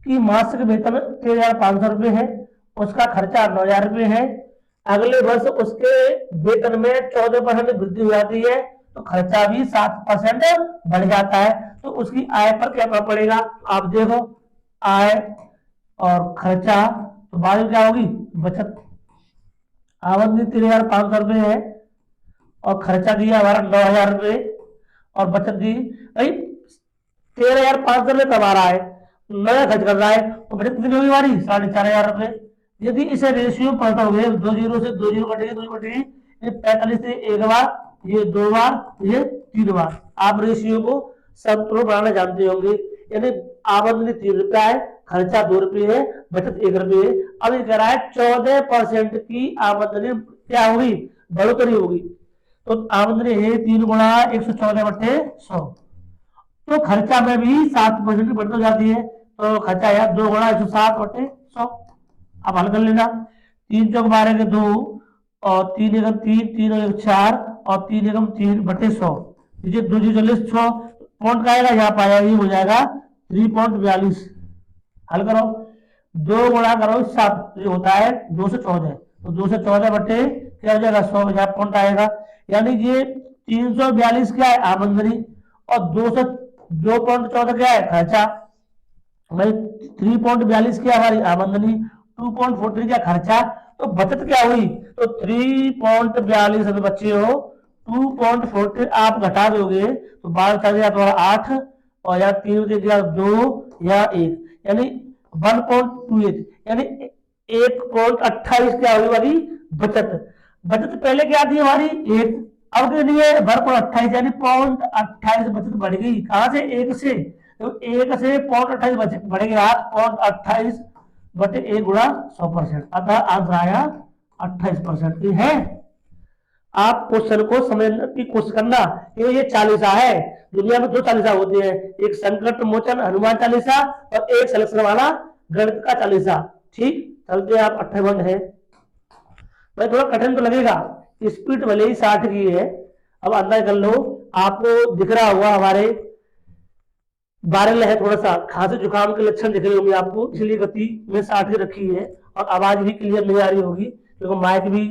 की मासिक वेतन 13,500 रुपए है, उसका खर्चा 9,000 रुपए है, अगले वर्ष उसके वेतन में 14% वृद्धि हो जाती है, तो खर्चा भी 7% बढ़ जाता है, तो उसकी आय पर क्या प्रभाव पड़ेगा। आप देखो आय और खर्चा, तो बाद में क्या होगी बचत। आमदनी 13,500 रुपए है और खर्चा दिया हमारा 9,000 रुपए और बचत दी भाई 13,500 रुपए कमा रहा है, नया खर्च कर रहा है, तो बचत कितनी होगी हमारी 4,500 रुपए। यदि इसे रेशियो पढ़ते हो 2 0 से 2 0 कटेगी 2 कटेगी, 45 से एक बार, ये 2 बार, ये 3 बार। आप रेशियो को संतुलन बनाना जानते होंगे, यानी आमदनी 3 रुपया है, खर्चा 2 रुपये है, बचत 1 रुपये है। अब ये कह रहा है 14% की आमदनी क्या होगी बढ़ोतरी होगी, तो आमदनी है 3 × 114 बटे 100। तो खर्चा में भी 7% की बढ़ती जाती है, तो खर्चा यार 2 × 107 बटे 100। अब हल कर लेना। 3 × 12 = 2 और 3 × 3 3 × 1 4 और 3 × 3 बटे 100। ये 2 × 100 पॉइंट का आएगा, यहाँ पाया ये हो जाएगा 3.42। हल करो, 2 गुणा करो 7, ये होता है 214। तो 214 बटे क्या हो जाएगा 100, यहाँ पॉइंट आएगा। यानी ये 342 क्या है आमदनी और 2.14 क्या है खर्चा। भाई 3.42 क्या हमारी आमदनी, 2.43 क्या खर्चा, तो बचत क्या हुई, तो 3.42 अभी बच्चे हो 2.43 आप घटा दोगे तो 12 चल गया तुम्हारा 8 और यहाँ 3 दे दिया 2 या 1, यानी 1.28, यानी 1.28 क्या हुई हमारी बचत। बचत पहले क्या थी हमारी 1, अब कितनी है 1.28, यानी 0.28 बचत बढ़ गई। कहां से 1 से, तो 1 से 0.28 बढ़ेगा 0.28 बटे 1 गुणा 100%, अतः आंसर आया 28% है। आप क्वेश्चन को समझने की कोशिश करना। ये चालीसा है, दुनिया में 2 चालीसा होती है, एक संकट मोचन हनुमान चालीसा और एक सलेक्शन वाला गणित का चालीसा। ठीक, चलते आप 58 है। भाई थोड़ा कठिन तो लगेगा, स्पीड भले ही 60 की है। अब अंदाज कर लो, आपको दिख रहा होगा हमारे वायरल है, थोड़ा सा खांसी जुकाम के लक्षण दिख रहे होंगे आपको, इसलिए गति में 60 की रखी है और आवाज भी क्लियर नहीं आ रही होगी क्योंकि माइक भी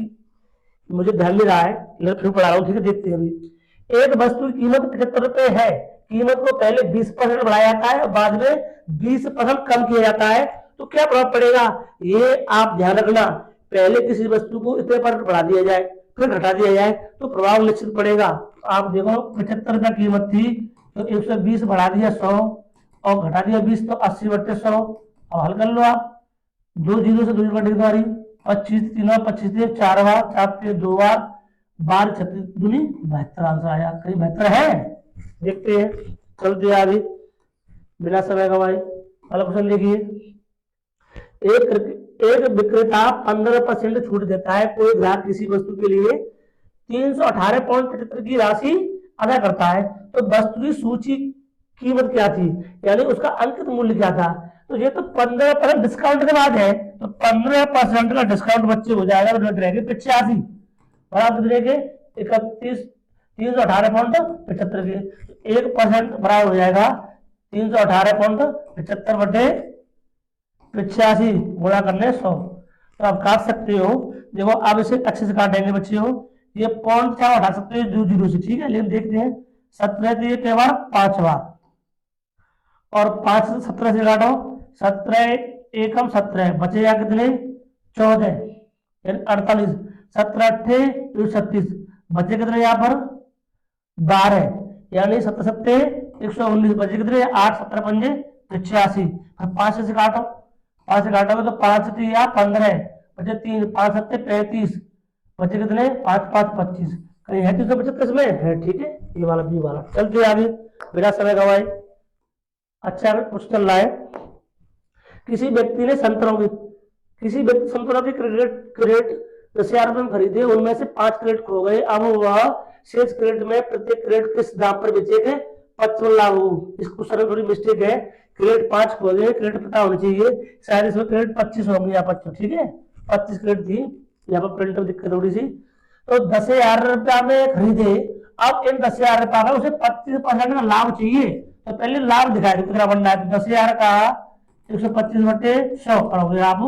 मुझे ध्यान नहीं रहा है, लेकिन फिर पढ़ा रहा हूँ। ठीक है, देखते हैं अभी। एक वस्तु की कीमत 75 रुपए है, कीमत को पहले 20% बढ़ाया जाता है और बाद में 20% कम किया जाता है, तो क्या प्रभाव पड़ेगा, ये आप ध्यान रखना। पहले किसी वस्तु को इतने पर बढ़ा दिया जाए फिर घटा दिया जाए तो प्रभाव निश्चित पड़ेगा। आप देखो 75 रुपया कीमत थी तो 120 बढ़ा दिया 100 और घटा दिया 20, तो 80/100। अब हल कर लो आप, 2 जीरो से 2 कटेगी तुम्हारी 25 3 25 4 बार 4 2 बार 12 36 दूनी 72 आंसर आया। कहीं 72 है, देखते हैं, चलते आगे बिना समय गवाए। अगला क्वेश्चन देखिए। एक विक्रेता 15% छूट देता है, कोई ग्राहक किसी वस्तु के लिए 318.75 की राशि अदा करता है, तो वस्तु की सूची कीमत क्या थी, यानी उसका अंकित मूल्य क्या था। तो ये तो 15% डिस्काउंट के बाद है, तो 15% का डिस्काउंट बच्चे हो जाएगा, तो रहेंगे 85 और आप कितने 31 318.75 के 1% बराबर हो जाएगा 318.75 बटे 85 गुणा करने 100। तो आप काट सकते हो, देखो आप इसे अच्छे से काटेंगे बच्चे हो, ये पॉइंट क्या हटा सकते हैं 2 जीरो से, ठीक है। लेकिन देखते हैं 17 दिए कई बार 5 बार और 5 से 17 से काटो, 17 एकम 17 बचेगा कितने 14 यानी 48, 17 अट्ठे 36 बचे कितने यहाँ पर 12 यानी 17 सत्ते 119 बचे कितने 8 17 पंजे 85। 5 से काटो, 5 से काटोगे तो 5 से 15 बचे 3 5 सत्ते 35 बचे कितने 5 5 25। कहीं है 375 में है, ठीक है, ये वाला बी वाला। चलते आगे बिना समय गवाए। अच्छा कुछ चल रहा है, किसी व्यक्ति ने संतरों की क्रेट 10,000 रुपए में खरीदे, उनमें से 5 क्रेट खो गए, अब वह शेष क्रेट में प्रत्येक क्रेट किस दाम पर बेचेंगे 55 लाख हो। इस क्वेश्चन में थोड़ी मिस्टेक है, क्रेट 5 खो गए, क्रेट पता होनी चाहिए, शायद इसमें क्रेट 25 होंगे यहाँ पर, ठीक है 25 क्रेट थी, यहाँ पर प्रिंट में दिक्कत थोड़ी सी। तो 10,000 रुपया में खरीदे, अब इन 10,000 रुपया में उसे 25% का लाभ चाहिए, तो पहले लाभ दिखाए कितना बनना है। 10,000 का 125/100 करोगे आप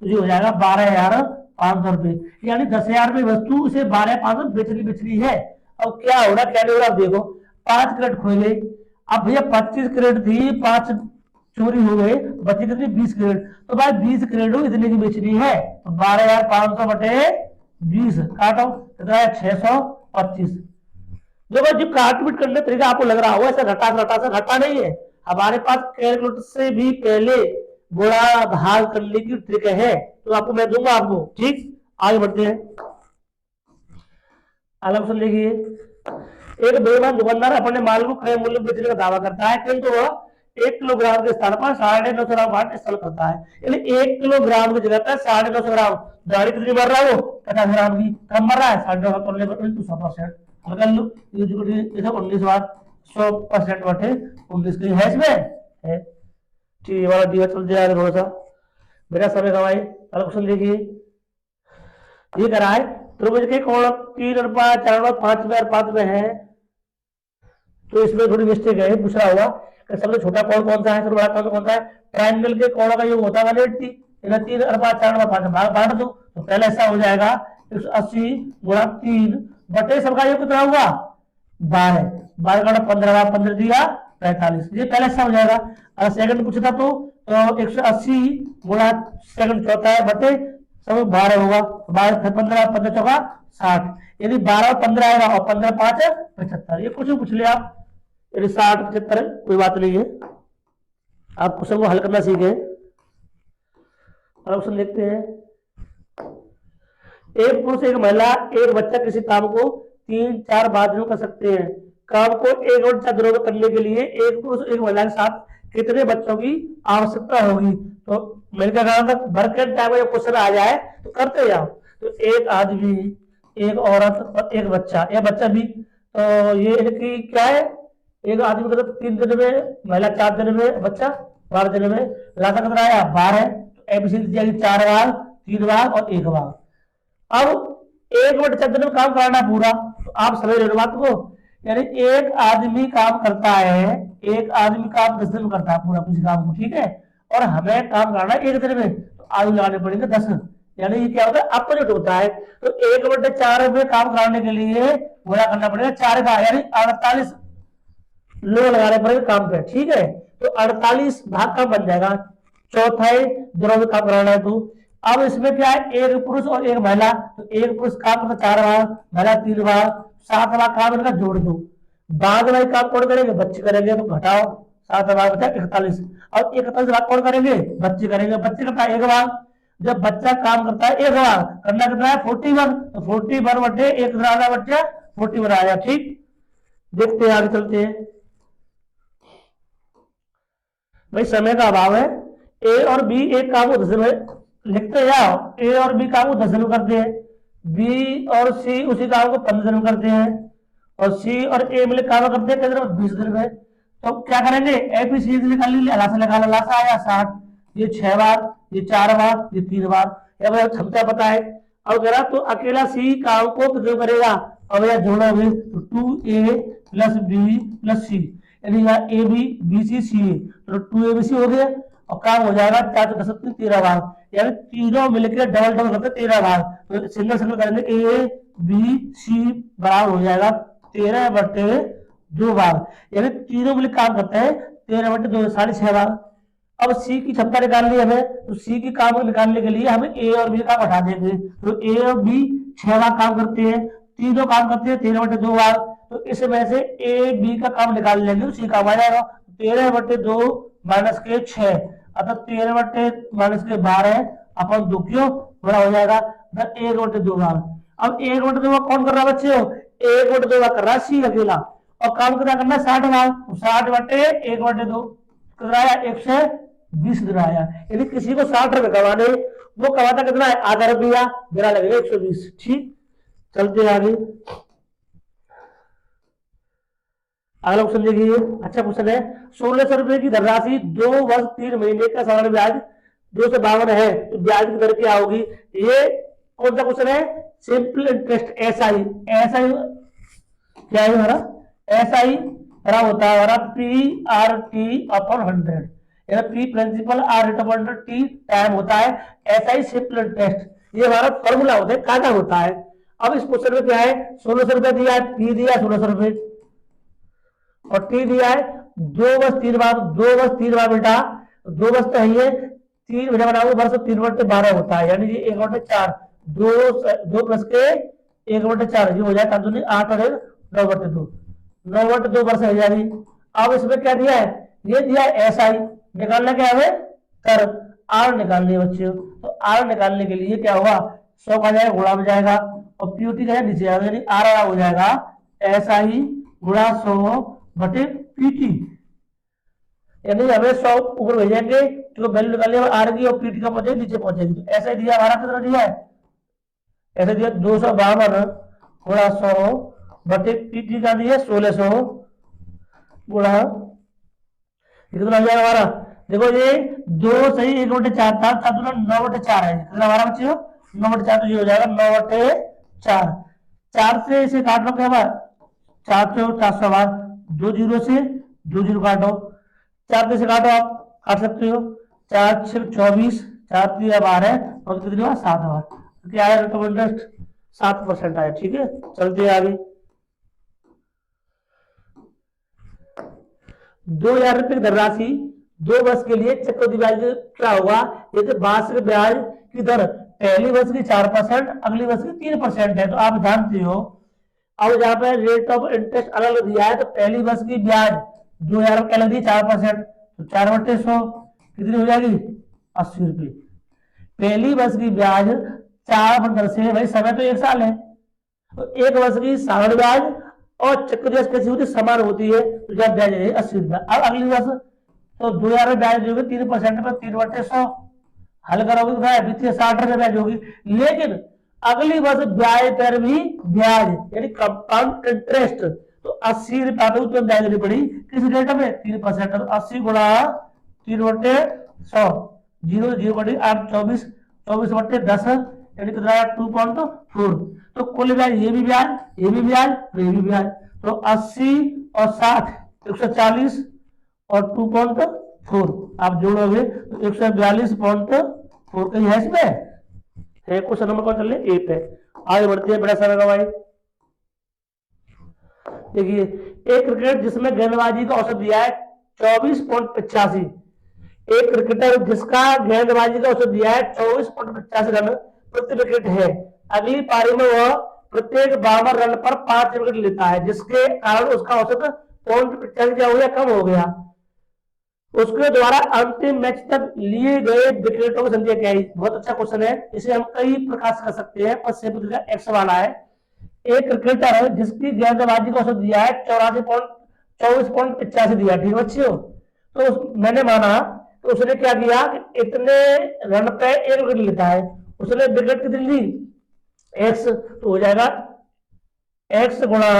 तो ये हो जाएगा 12,500 रुपए, यानी 10,000 रुपये वस्तु उसे 12,500 बेचनी है। अब क्या हो रहा क्या नहीं हो रहा, आप देखो 5 क्रेट खोले, अब भैया 25 क्रेट थी, 5 चोरी हो गए, बची कितनी 20 क्रेट, तो भाई 20 क्रेट इतने की बेचनी है, तो 12,500 बटे 20 काटो कितना है 625। देखो जो काटपीट करने तरीका आपको लग रहा हो ऐसा घटा नहीं है, हमारे पास कैलकुलेटर से भी पहले गुणा भाग करने की ट्रिक है, तो आपको मैं दूंगा आपको, ठीक। आगे बढ़ते हैं, अगला क्वेश्चन देखिए। एक बेईमान दुकानदार अपने माल को क्रय मूल्य बेचने का दावा करता है, किंतु वह 1 किलोग्राम के स्थान पर 950 ग्राम बाट इस्तेमाल करता है, यानी 1 किलोग्राम की जगह पर 950 ग्राम, गाड़ी कितनी मर रहा है वो 50 ग्राम की, कम मर रहा है 950 पर 100%। कर लो, ये 19 बार 100% बटे 19 के है इसमें है। ठीक है, वाला दिया चल जाएगा थोड़ा सा, मेरा समय गवाए। अगला क्वेश्चन देखिए, ये करा है त्रिभुज के कोण 3 अनुपात 4 अनुपात 5 में और 5 में है, तो इसमें थोड़ी मिस्टेक है, पूछ रहा होगा कि सबसे छोटा कोण कौन सा है, सबसे बड़ा कोण कौन सा है। ट्रायंगल के कोणों का योग होता है 180, 3 अनुपात 4 अनुपात 5 भाग बांट दो, तो पहला हिस्सा हो जाएगा 180 गुणा 3 बटे सबका योग कितना हुआ 12, 12 का 15, 15 दिया 45, ये पहला हिस्सा हो जाएगा। अगर सेकंड पूछता तो 180 गुणा सेकंड चौथा है बटे सब 12 होगा, 12 15 15 चौका 60, यदि 12 और 15 आएगा और 15 5 75, ये कुछ पूछ लिया आप, यदि 60 75 कोई बात नहीं है, आप क्वेश्चन को हल करना सीखे। क्वेश्चन देखते हैं, एक पुरुष एक महिला एक बच्चा किसी काम को 3-4 बाद में कर सकते हैं, काम को 1-4 दिनों में करने के लिए एक पुरुष एक महिला के साथ कितने बच्चों की आवश्यकता होगी। तो मैंने क्या कहा था, भर के टाइम में क्वेश्चन आ जाए तो करते जाओ। तो एक आदमी एक औरत और एक बच्चा, यह बच्चा भी, तो ये इनकी क्या है, एक आदमी मतलब 3 दिन में, महिला 4 दिन में, बच्चा 12 दिन में, लाता कितना आया 12, तो एबीसी 4 बार 3 बार और 1 बार। अब 1/4 दिन में काम कराना पूरा, तो आप समझ रहे हो बात को, यानी एक आदमी काम करता है, एक आदमी काम 10 दिन में करता है पूरा कुछ काम को, ठीक है, और हमें काम कराना 1 दिन में, तो आयु लगाने पड़ेंगे 10, यानी ये क्या होता है अपोजिट होता है। तो 1/4 में काम कराने के लिए गुणा करना पड़ेगा 4 का, यानी 48 लोग लगाने पड़ेंगे काम पे, ठीक है, तो 48 भाग का बन जाएगा, चौथाई दिनों में काम कराना है। तो अब इसमें क्या है, एक पुरुष और एक महिला, तो एक पुरुष काम करता 4 बार, महिला 3 बार, 7 बार काम इनका जोड़ दो, बाद में काम कौन करेंगे, बच्चे करेंगे, तो घटाओ 7 बार बचा 41, और 41 बार कौन करेंगे, बच्चे करेंगे, बच्चे करता है 1 बार, जब बच्चा काम करता है 1 बार, करना कितना है 41, तो 41 बटे 1 बच्चा 41 आया। ठीक, देखते हैं आगे चलते हैं, भाई समय का अभाव है, ए और बी एक काम को 10 दिन में लिखते जाओ, ए और बी काम को 10 दिन में करते हैं, बी और सी उसी काम को 15 दिन में करते हैं, और सी और ए मिले काम करते हैं कितने 20 दिन में। तो क्या करेंगे, ए बी सी निकाल लीजिए, लासा निकाला, लासा आया 60, ये 6 बार, ये 4 बार, ये 3 बार, या क्षमता पता है। अब करा तो अकेला सी काम को कितने करेगा, अब यह जोड़ा हुए तो 2a + b + c, यानी यहाँ ए बी बी सी सी ए, तो 2abc हो गया, और काम हो जाएगा 4 × 10 = 13 बार, यानी तीनों मिलकर डबल डबल करते 13 बार, तो सिंगल सिंगल करेंगे ए बी सी बराबर हो जाएगा 13/2 बार, यानी तीनों मिलकर काम करते हैं 13/2 6.5 बार। अब सी की क्षमता निकालनी है हमें, तो सी की काम निकालने के लिए हमें ए और बी का हटा देंगे, तो ए और बी 6 बार काम करते हैं, तीनों काम करते हैं 13/2 बार, तो इसमें से ए बी का काम निकाल लेंगे, सी काम आ जाएगा 13/2 - के 6, अतः 13/-12 अपन 2 क्यों बड़ा हो जाएगा 1/2 बार। अब 1/2 बार कौन कर रहा है बच्चे, 1/2 बार कर रहा है सी अकेला, और काम कितना करना है 60 बार, 60/1/2 कितना आया 120 दिन आया, यदि किसी को 60 रुपए कमाने, वो कमाता कितना है आधा रुपया, मेरा लगेगा 120। ठीक, चलते आगे, अगला क्वेश्चन देखिए, अच्छा क्वेश्चन है, 1600 रुपए की धनराशि 2 वर्ष 3 महीने का साधारण ब्याज 252 है, तो ब्याज की दर क्या होगी। ये कौन सा क्वेश्चन है, सिंपल इंटरेस्ट, एसआई, एसआई क्या है हमारा, एसआई खराब होता है हमारा PRT/100, यानी P principal R rate upon T time होता है, एसआई सिंपल इंटरेस्ट, ये हमारा फॉर्मूला होता है, काटा होता है। अब इस क्वेश्चन में क्या है, 1600 रुपए दिया है, पी दिया 1600 रुपए, और टी दिया है 2 वर्ष 3 बार, 2 वर्ष 3 बार बेटा, 2 वर्ष तो है 3 महीने बनाओगे वर्ष 3/12 होता है, यानी ये 1/4, 2 प्लस के 1/4, ये हो जाए 8 और 9/2, 9/2 वर्ष है यानी। अब इसमें क्या दिया है, ये दिया है एसआई, निकालना क्या है कर, आर निकालनी है बच्चों, तो आर निकालने के लिए क्या होगा 100 का जाएगा गुणा में जाएगा, और पीओटी का नीचे आएगा, यानी आर हो जाएगा एसआई गुणा 100/पीटी, यानी हमें 100 ऊपर भेजेंगे तो वैल्यू निकालने में आर की और पीटी का पहुंचेगी नीचे पहुंचेगी। तो ऐसा दिया हमारा कितना दिया है, ऐसे दिया 252 गुणा 100 बटे पीटी का दिया 1600 गुणा कितना हो जाएगा हमारा, देखो ये 2 सही 1/4 था, तब 9/4 है, कितना हमारा बच्चों 9/4, तो ये हो जाएगा 9/4। 4 से इसे काट लो क्या बार, 400 बार, 2 जीरो से 2 जीरो काटो, 4 से काटो आप काट सकते हो, 4 6 24, 4 3 12 और कितनी बार 7 बार, क्या आया रेट ऑफ इंटरेस्ट 7% आया। ठीक है, चलते हैं आगे। 2,000 रुपए की धनराशि 2 वर्ष के लिए चक्रवृद्धि ब्याज क्या होगा, यदि वार्षिक ब्याज की दर पहली वर्ष की 4%, अगली वर्ष की 3% है, तो आप जानते हो अब जहाँ पे रेट ऑफ इंटरेस्ट अलग दिया है, तो पहली वर्ष की ब्याज 2,000 क्या लग रही है 4%, तो 4/100 कितनी हो जाएगी 80 रुपये। पहली वर्ष की ब्याज 4/10 से, भाई समय तो 1 साल है, तो 1 वर्ष की साधारण ब्याज और चक्रवृद्धि कैसी होती है समान होती है, तो जब ब्याज है 80 रुपया। अब अगली वर्ष तो 2,000 में ब्याज होगी 3% पर 3/100, हल करोगे तो वित्तीय 60 रुपये ब्याज होगी, लेकिन अगली वर्ष ब्याज पर भी ब्याज यानी कंपाउंड इंटरेस्ट, तो 80 रुपया पे उसमें ब्याज देनी पड़ी किस रेट में 3%, तो 80 गुणा 3/100, 0 24 24/10 यानी कितना 2.4, तो कुल ब्याज ये भी ब्याज ये भी ब्याज ये भी ब्याज, तो 80 और 60 140 और 2.4 आप जोड़ोगे तो 142.4 कहीं है इसमें है। क्वेश्चन नंबर कौन चल रहे 8 है। आगे बढ़ते हैं, बड़ा सारा भाई देखिए, एक क्रिकेट जिसमें गेंदबाजी का औसत दिया है 24.85, एक क्रिकेटर जिसका गेंदबाजी का औसत दिया है 24.85 रन प्रति विकेट है, अगली पारी में वह प्रत्येक 52 रन पर 5 विकेट लेता है, जिसके कारण उसका औसत 0.85 क्या हो गया कम हो गया, उसके द्वारा अंतिम मैच तक लिए गए विकेटों की संख्या क्या है। बहुत अच्छा क्वेश्चन है, इसे हम कई प्रकार से कर सकते हैं, पर सिंपल एक्स वाला है। एक क्रिकेटर है जिसकी गेंदबाजी का औसत दिया है 24.85 दिया, ठीक बच्चियों, तो मैंने माना तो उसने क्या किया कि इतने रन पे 1 विकेट लेता है, उसने विकेट कितनी ली एक्स, तो हो जाएगा एक्स गुणा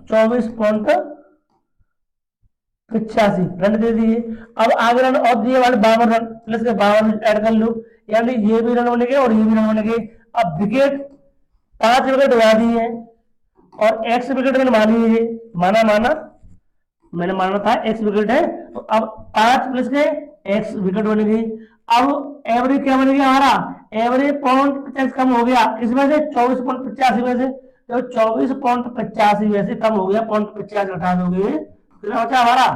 24.85 रन दे दिए। अब आगे रन और दिए वाले 52 रन प्लस के 52 ऐड कर लो, यानी ये भी रन बनेंगे और ये भी रन बनेंगे। अब विकेट 5 विकेट लगा दिए हैं और एक्स विकेट मैंने मानी है, माना मैंने माना था एक्स विकेट है, तो अब 5 प्लस के एक्स विकेट बनेगी। अब एवरेज क्या बनेगी हमारा, एवरेज 0.50 कम हो गया, किसमें से 24.85 में से, तो 24.85 में से कम हो गया, 0.50 घटा दोगे कितना बचा हमारा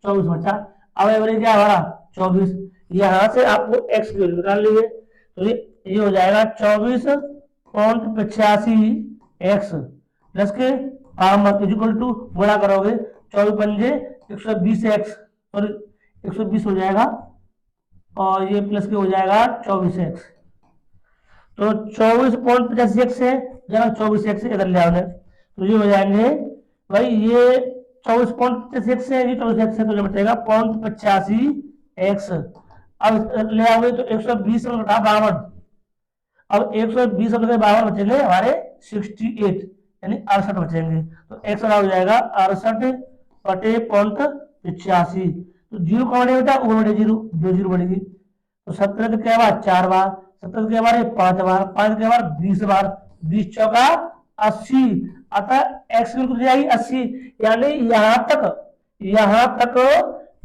24 बचा। अब एवरेज क्या हमारा 24, यहां से आपको एक्स की वैल्यू निकाल लीजिए, तो ये हो जाएगा 24.85 एक्स प्लस के इक्वल टू गुणा करोगे 24×5 120 एक्स और 120 हो जाएगा, और ये प्लस के हो जाएगा 24 एक्स, तो 24.85 एक्स है जरा 24 एक्स इधर ले आओगे, तो ये हो जाएंगे भाई ये 24.86 है, ये 24 एक्स है, तो जो बचेगा 0.85 एक्स। अब ले आओगे तो 120 में घटा 52, अब 120 में 52 बचेंगे हमारे 68 यानी 68 बचेंगे, तो एक्स हो जाएगा 68/0.85, तो 0 का बढ़ेगा बेटा वो बढ़े 0 2 0 बढ़ेगी, तो 17 के बाद 4 बार, 17 के बाद 5 बार, 5 के बाद 20 बार, 20 चौका 80, अतः एक्स की जाएगी 80, यानी यहां तक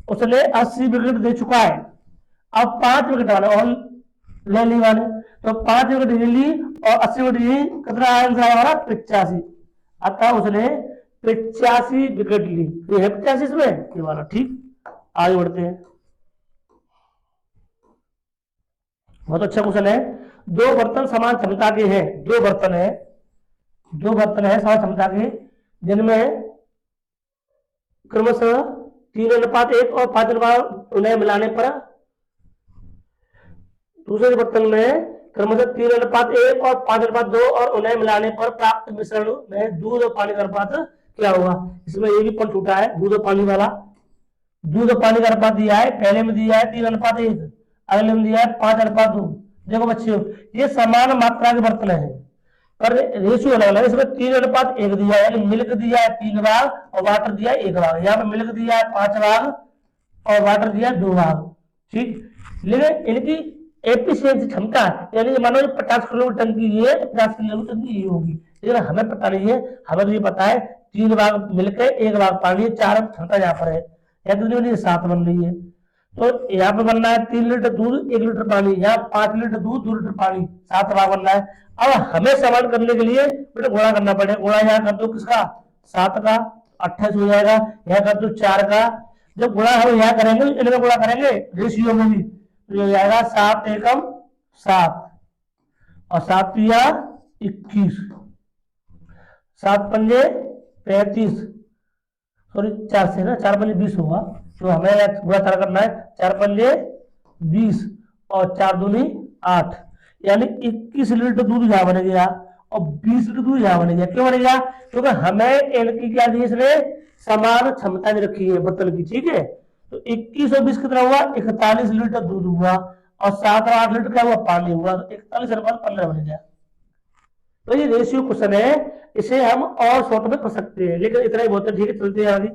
उसने 80 विकेट दे चुका है। अब 5 विकेट वाले और ले ली वाले, तो 5 विकेट ले ली और 80 विकेट ली, कितना आंसर आया हमारा 85, अतः उसने 85 विकेट ली, ये है 85 इसमें ये वाला। ठीक, आगे बढ़ते हैं, बहुत अच्छा क्वेश्चन है। 2 बर्तन समान क्षमता के हैं, 2 बर्तन है समान क्षमता के, जिनमें क्रमशः 3:1 और 5:5 उन्हें मिलाने पर, दूसरे बर्तन में क्रमशः 3:1 और 5:2 और उन्हें मिलाने पर प्राप्त मिश्रण में दूध और पानी का अनुपात क्या होगा। इसमें ये भी पॉइंट छूटा है, दूध और पानी वाला, दूध और पानी का अनुपात दिया है, पहले में दिया है 3:1, अगले में दिया है 5:2। देखो बच्चों ये समान मात्रा के बर्तन है, पर रेशियो अलग अलग है। इसमें 3:1 दिया है, यानी मिल्क दिया है 3 भाग और वाटर दिया है 1 भाग। यहाँ पे मिल्क दिया है 5 भाग और वाटर दिया है 2 भाग। ठीक, लेकिन इनकी एफिशिएंसी क्षमता, यानी मानो 50 किलोमीटर टंकी ये 50 किलोमीटर टंकी ये होगी, लेकिन हमें पता नहीं है। हमें तो ये पता है 3 भाग मिल्क है 1 भाग पानी है, 4 क्षमता यहाँ पर है। या तो नहीं, 7 बन रही है। तो यहाँ पे बनना है 3 लीटर दूध 1 लीटर पानी, यहाँ 5 लीटर दूध 2 लीटर पानी, 7 भाग बनना है। अब हमें समान करने के लिए बेटा गुणा करना पड़ेगा। गुणा यहाँ कर दो किसका, 7 का, 28 हो जाएगा। यहाँ कर दो 4 का। जब गुणा हम यहाँ करेंगे इनमें गुणा करेंगे रेशियो में भी, तो हो जाएगा 7 एकम 7 और 7 तिया 21, 7 पंजे 35, सॉरी 4 से ना, 4 पंजे 20 होगा। तो हमें गुणा 4 करना है, 4 पंजे 20 और 4 दूनी 8, यानी 21 लीटर दूध यहाँ बन गया और 20 लीटर दूध यहाँ बन गया। क्यों बन गया? क्योंकि हमें इनकी क्या दी इसने, समान क्षमता में रखी है बोतल की। ठीक है, तो 21 और 20 कितना हुआ, 41 लीटर दूध हुआ और 7 और 8 लीटर क्या हुआ, पानी हुआ। तो 41/15 बन गया। तो ये रेशियो क्वेश्चन है, इसे हम और शॉर्ट में कर सकते हैं, लेकिन इतना ही बहुत है। ठीक है, चलते हैं आगे।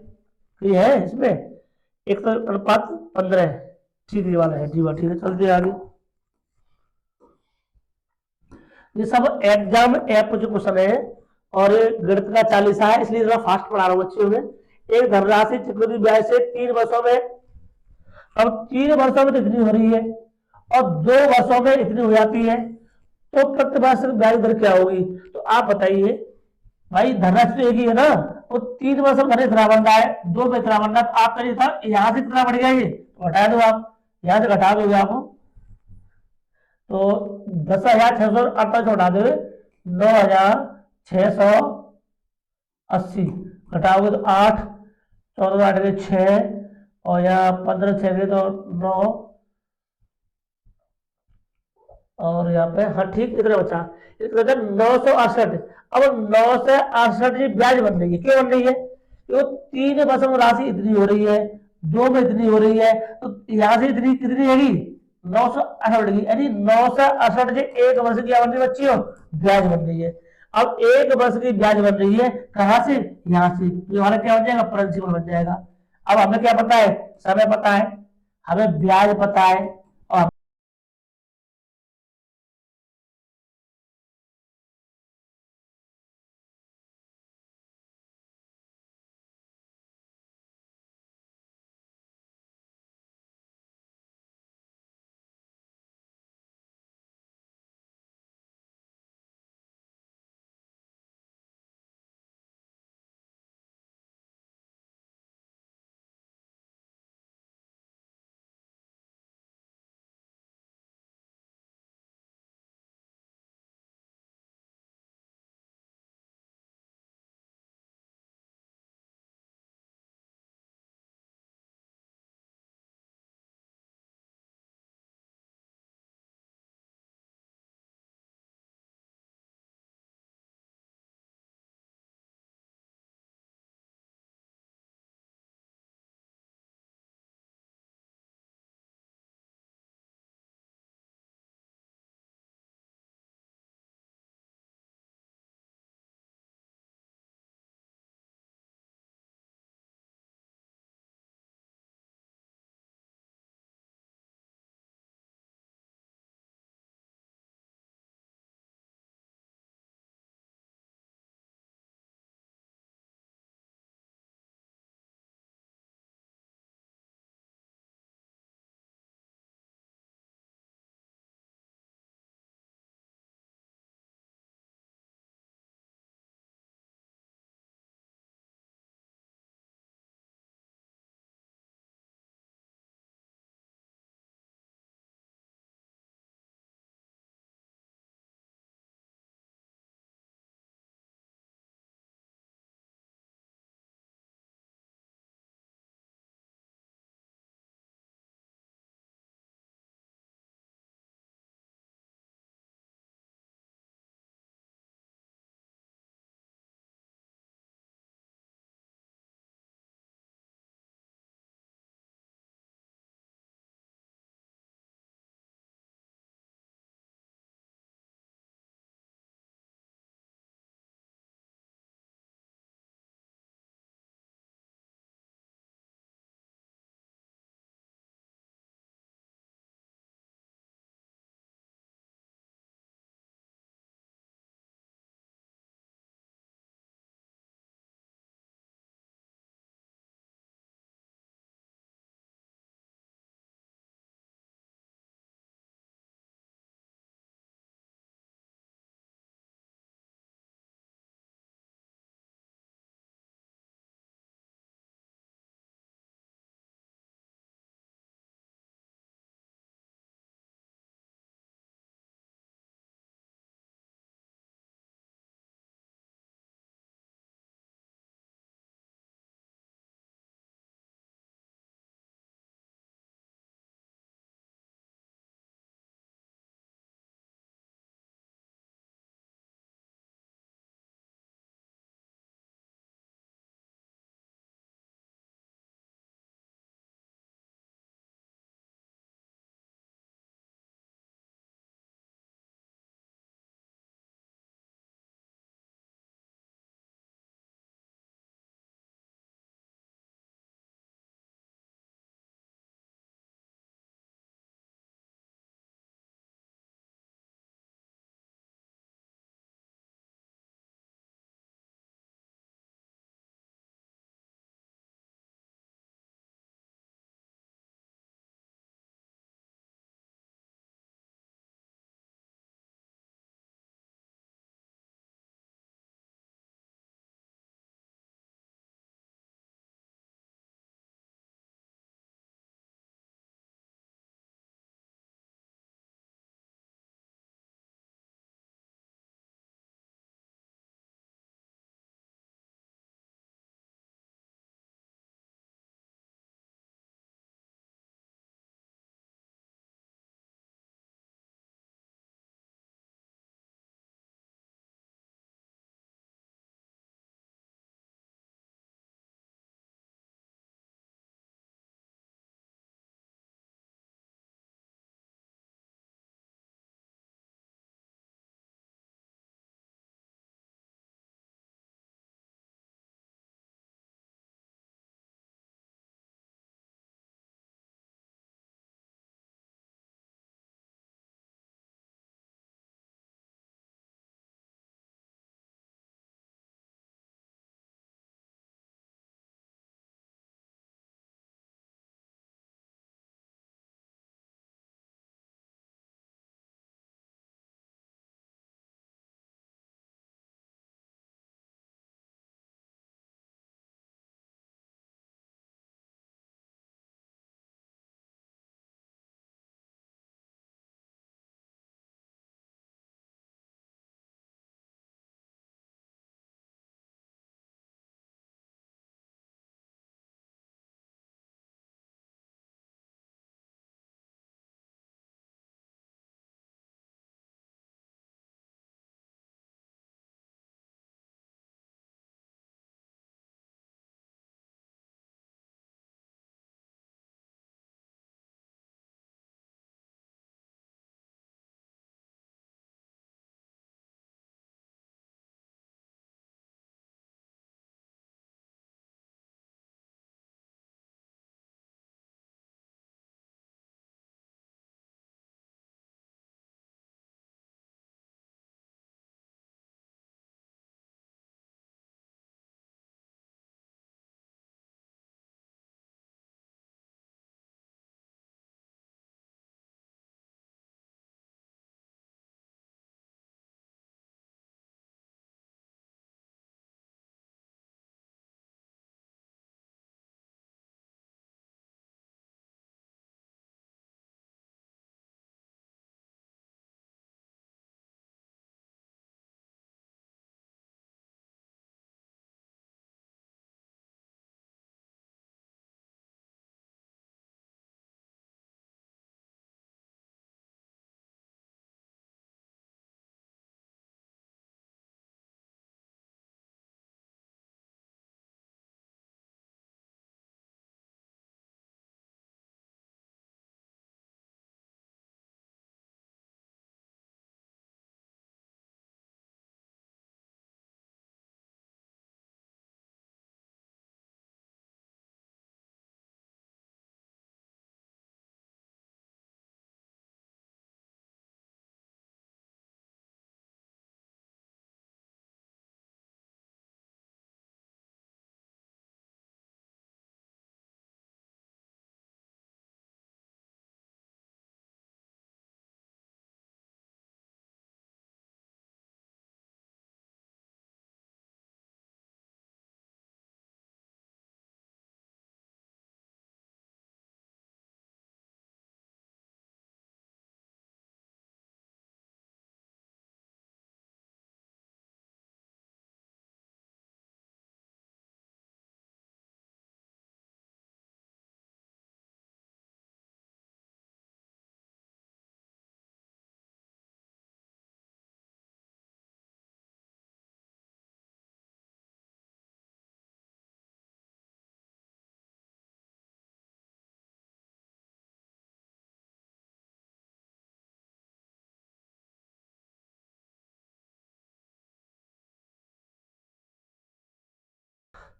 ये है इसमें 1:15 है। ठीक, ये वाला है जी वाला। ठीक है, चलते हैं आगे। ये सब एग्जाम ऐप जो क्वेश्चन है और ये गणित का 40 है, इसलिए थोड़ा फास्ट पढ़ा रहा हूँ बच्चों में। एक धनराशि चक्रवृद्धि ब्याज से 3 वर्षों में, अब 3 वर्षों में तो इतनी हो रही है और 2 वर्षों में इतनी हो जाती है, तो प्रतिमासिक ब्याज दर क्या होगी? तो आप बताइए भाई, धनराशि तो एक ही है ना, तो 3 वर्ष में इतना बन रहा है, 2 में इतना बन रहा है, तो आप करिए था यहां से इतना बढ़ गया, ये तो घटा दो आप, यहां से घटा दोगे आप, तो 10,648 घटा दोगे 9,680, घटाओगे तो 8, 14 8 के 6 और यहाँ 15 6 के तो 9 और यहाँ पे, हाँ ठीक, कितना बचा, इसका बचा 968। अब 968 जी ब्याज बन रही है। क्यों बन रही है? क्योंकि 3 वर्षों में राशि इतनी हो रही है, 2 में इतनी हो रही है, तो यहाँ से इतनी कितनी रहेगी, 968 की, यानी 968 जी 1 वर्ष की क्या बन रही है बच्चियों, ब्याज बन रही है। अब 1 वर्ष की ब्याज बन रही है कहाँ से, यहाँ से, तो हमारा क्या बन जाएगा, प्रिंसिपल बन जाएगा। अब हमें क्या पता है, समय पता है, हमें ब्याज पता है और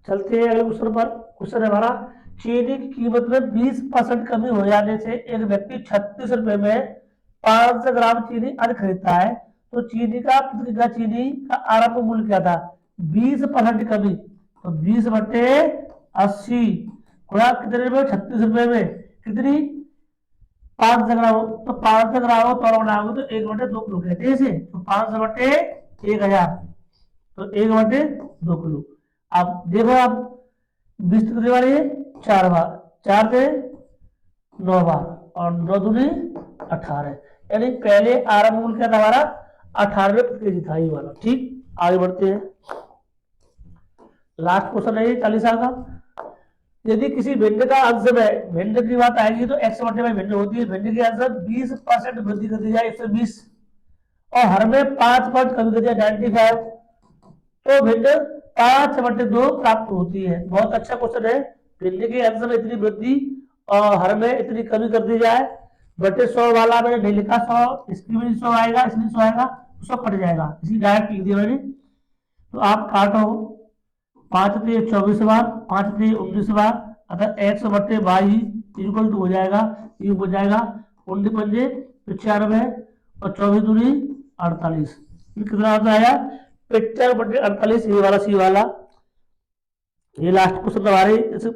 चलते हैं अगले क्वेश्चन पर। क्वेश्चन है हमारा, चीनी की कीमत में 20% कमी हो जाने से एक व्यक्ति 36 रुपए में 500 ग्राम चीनी अधिक खरीदता है, तो चीनी का प्रति किग्रा चीनी का आरंभ मूल्य क्या था? 20% कमी, तो 20/80 गुणा कितने में? 36 रुपए में कितनी? 500 ग्राम। तो 500 ग्राम तौर बनाओगे तो 1/2 किलो कहते हैं इसे, तो 500/1000, तो 1/2 किलो। अब देखो, आप 20 कितने बार है? 4 बार, 4 से 9 बार, और 9 दूनी 18, यानी पहले आरंभ मूल्य क्या था हमारा? 18 रुपए प्रति केजी था ये वाला। ठीक, आगे बढ़ते हैं। लास्ट क्वेश्चन है ये 40 का। यदि किसी भिंड का अंश में, भिंड की बात आएगी तो x बटे में भिंड होती है, भिंड के अंश में 20% वृद्धि कर दी जाए 120, और हर में 5% कमी कर दिया 95, तो भिंड 5/2 प्राप्त होती है। बहुत अच्छा क्वेश्चन है। भिंड के अंश में इतनी वृद्धि और हर में इतनी कमी कर दी जाए, बटे 100 वाला मैंने नहीं लिखा, 100 इसकी भी 100 आएगा, इसमें 100 आएगा, 100 कट जाएगा, इसी डायरेक्ट लिख दिया मैंने। तो आप काटो, 5 से 24 बार, 5 से 19 बार, अतः x/22 हो जाएगा, ये हो जाएगा 19 पंजे 95 और 24 दूनी 48, कितना आता आया? 95/48, ये वाला सी वाला। ये लास्ट क्वेश्चन हमारे इस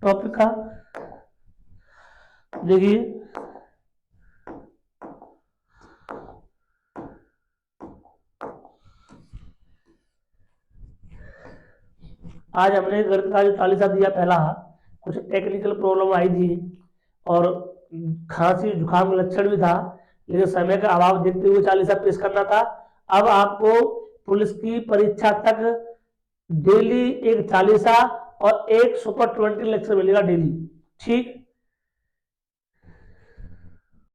टॉपिक का। देखिए, आज हमने गणित का जो 40 दिया पहला, कुछ टेक्निकल प्रॉब्लम आई थी और खांसी जुकाम का लक्षण भी था, लेकिन समय का अभाव देखते हुए 40 पेश करना था। अब आपको पुलिस की परीक्षा तक डेली एक 40 और एक सुपर 20 लेक्चर मिलेगा डेली। ठीक,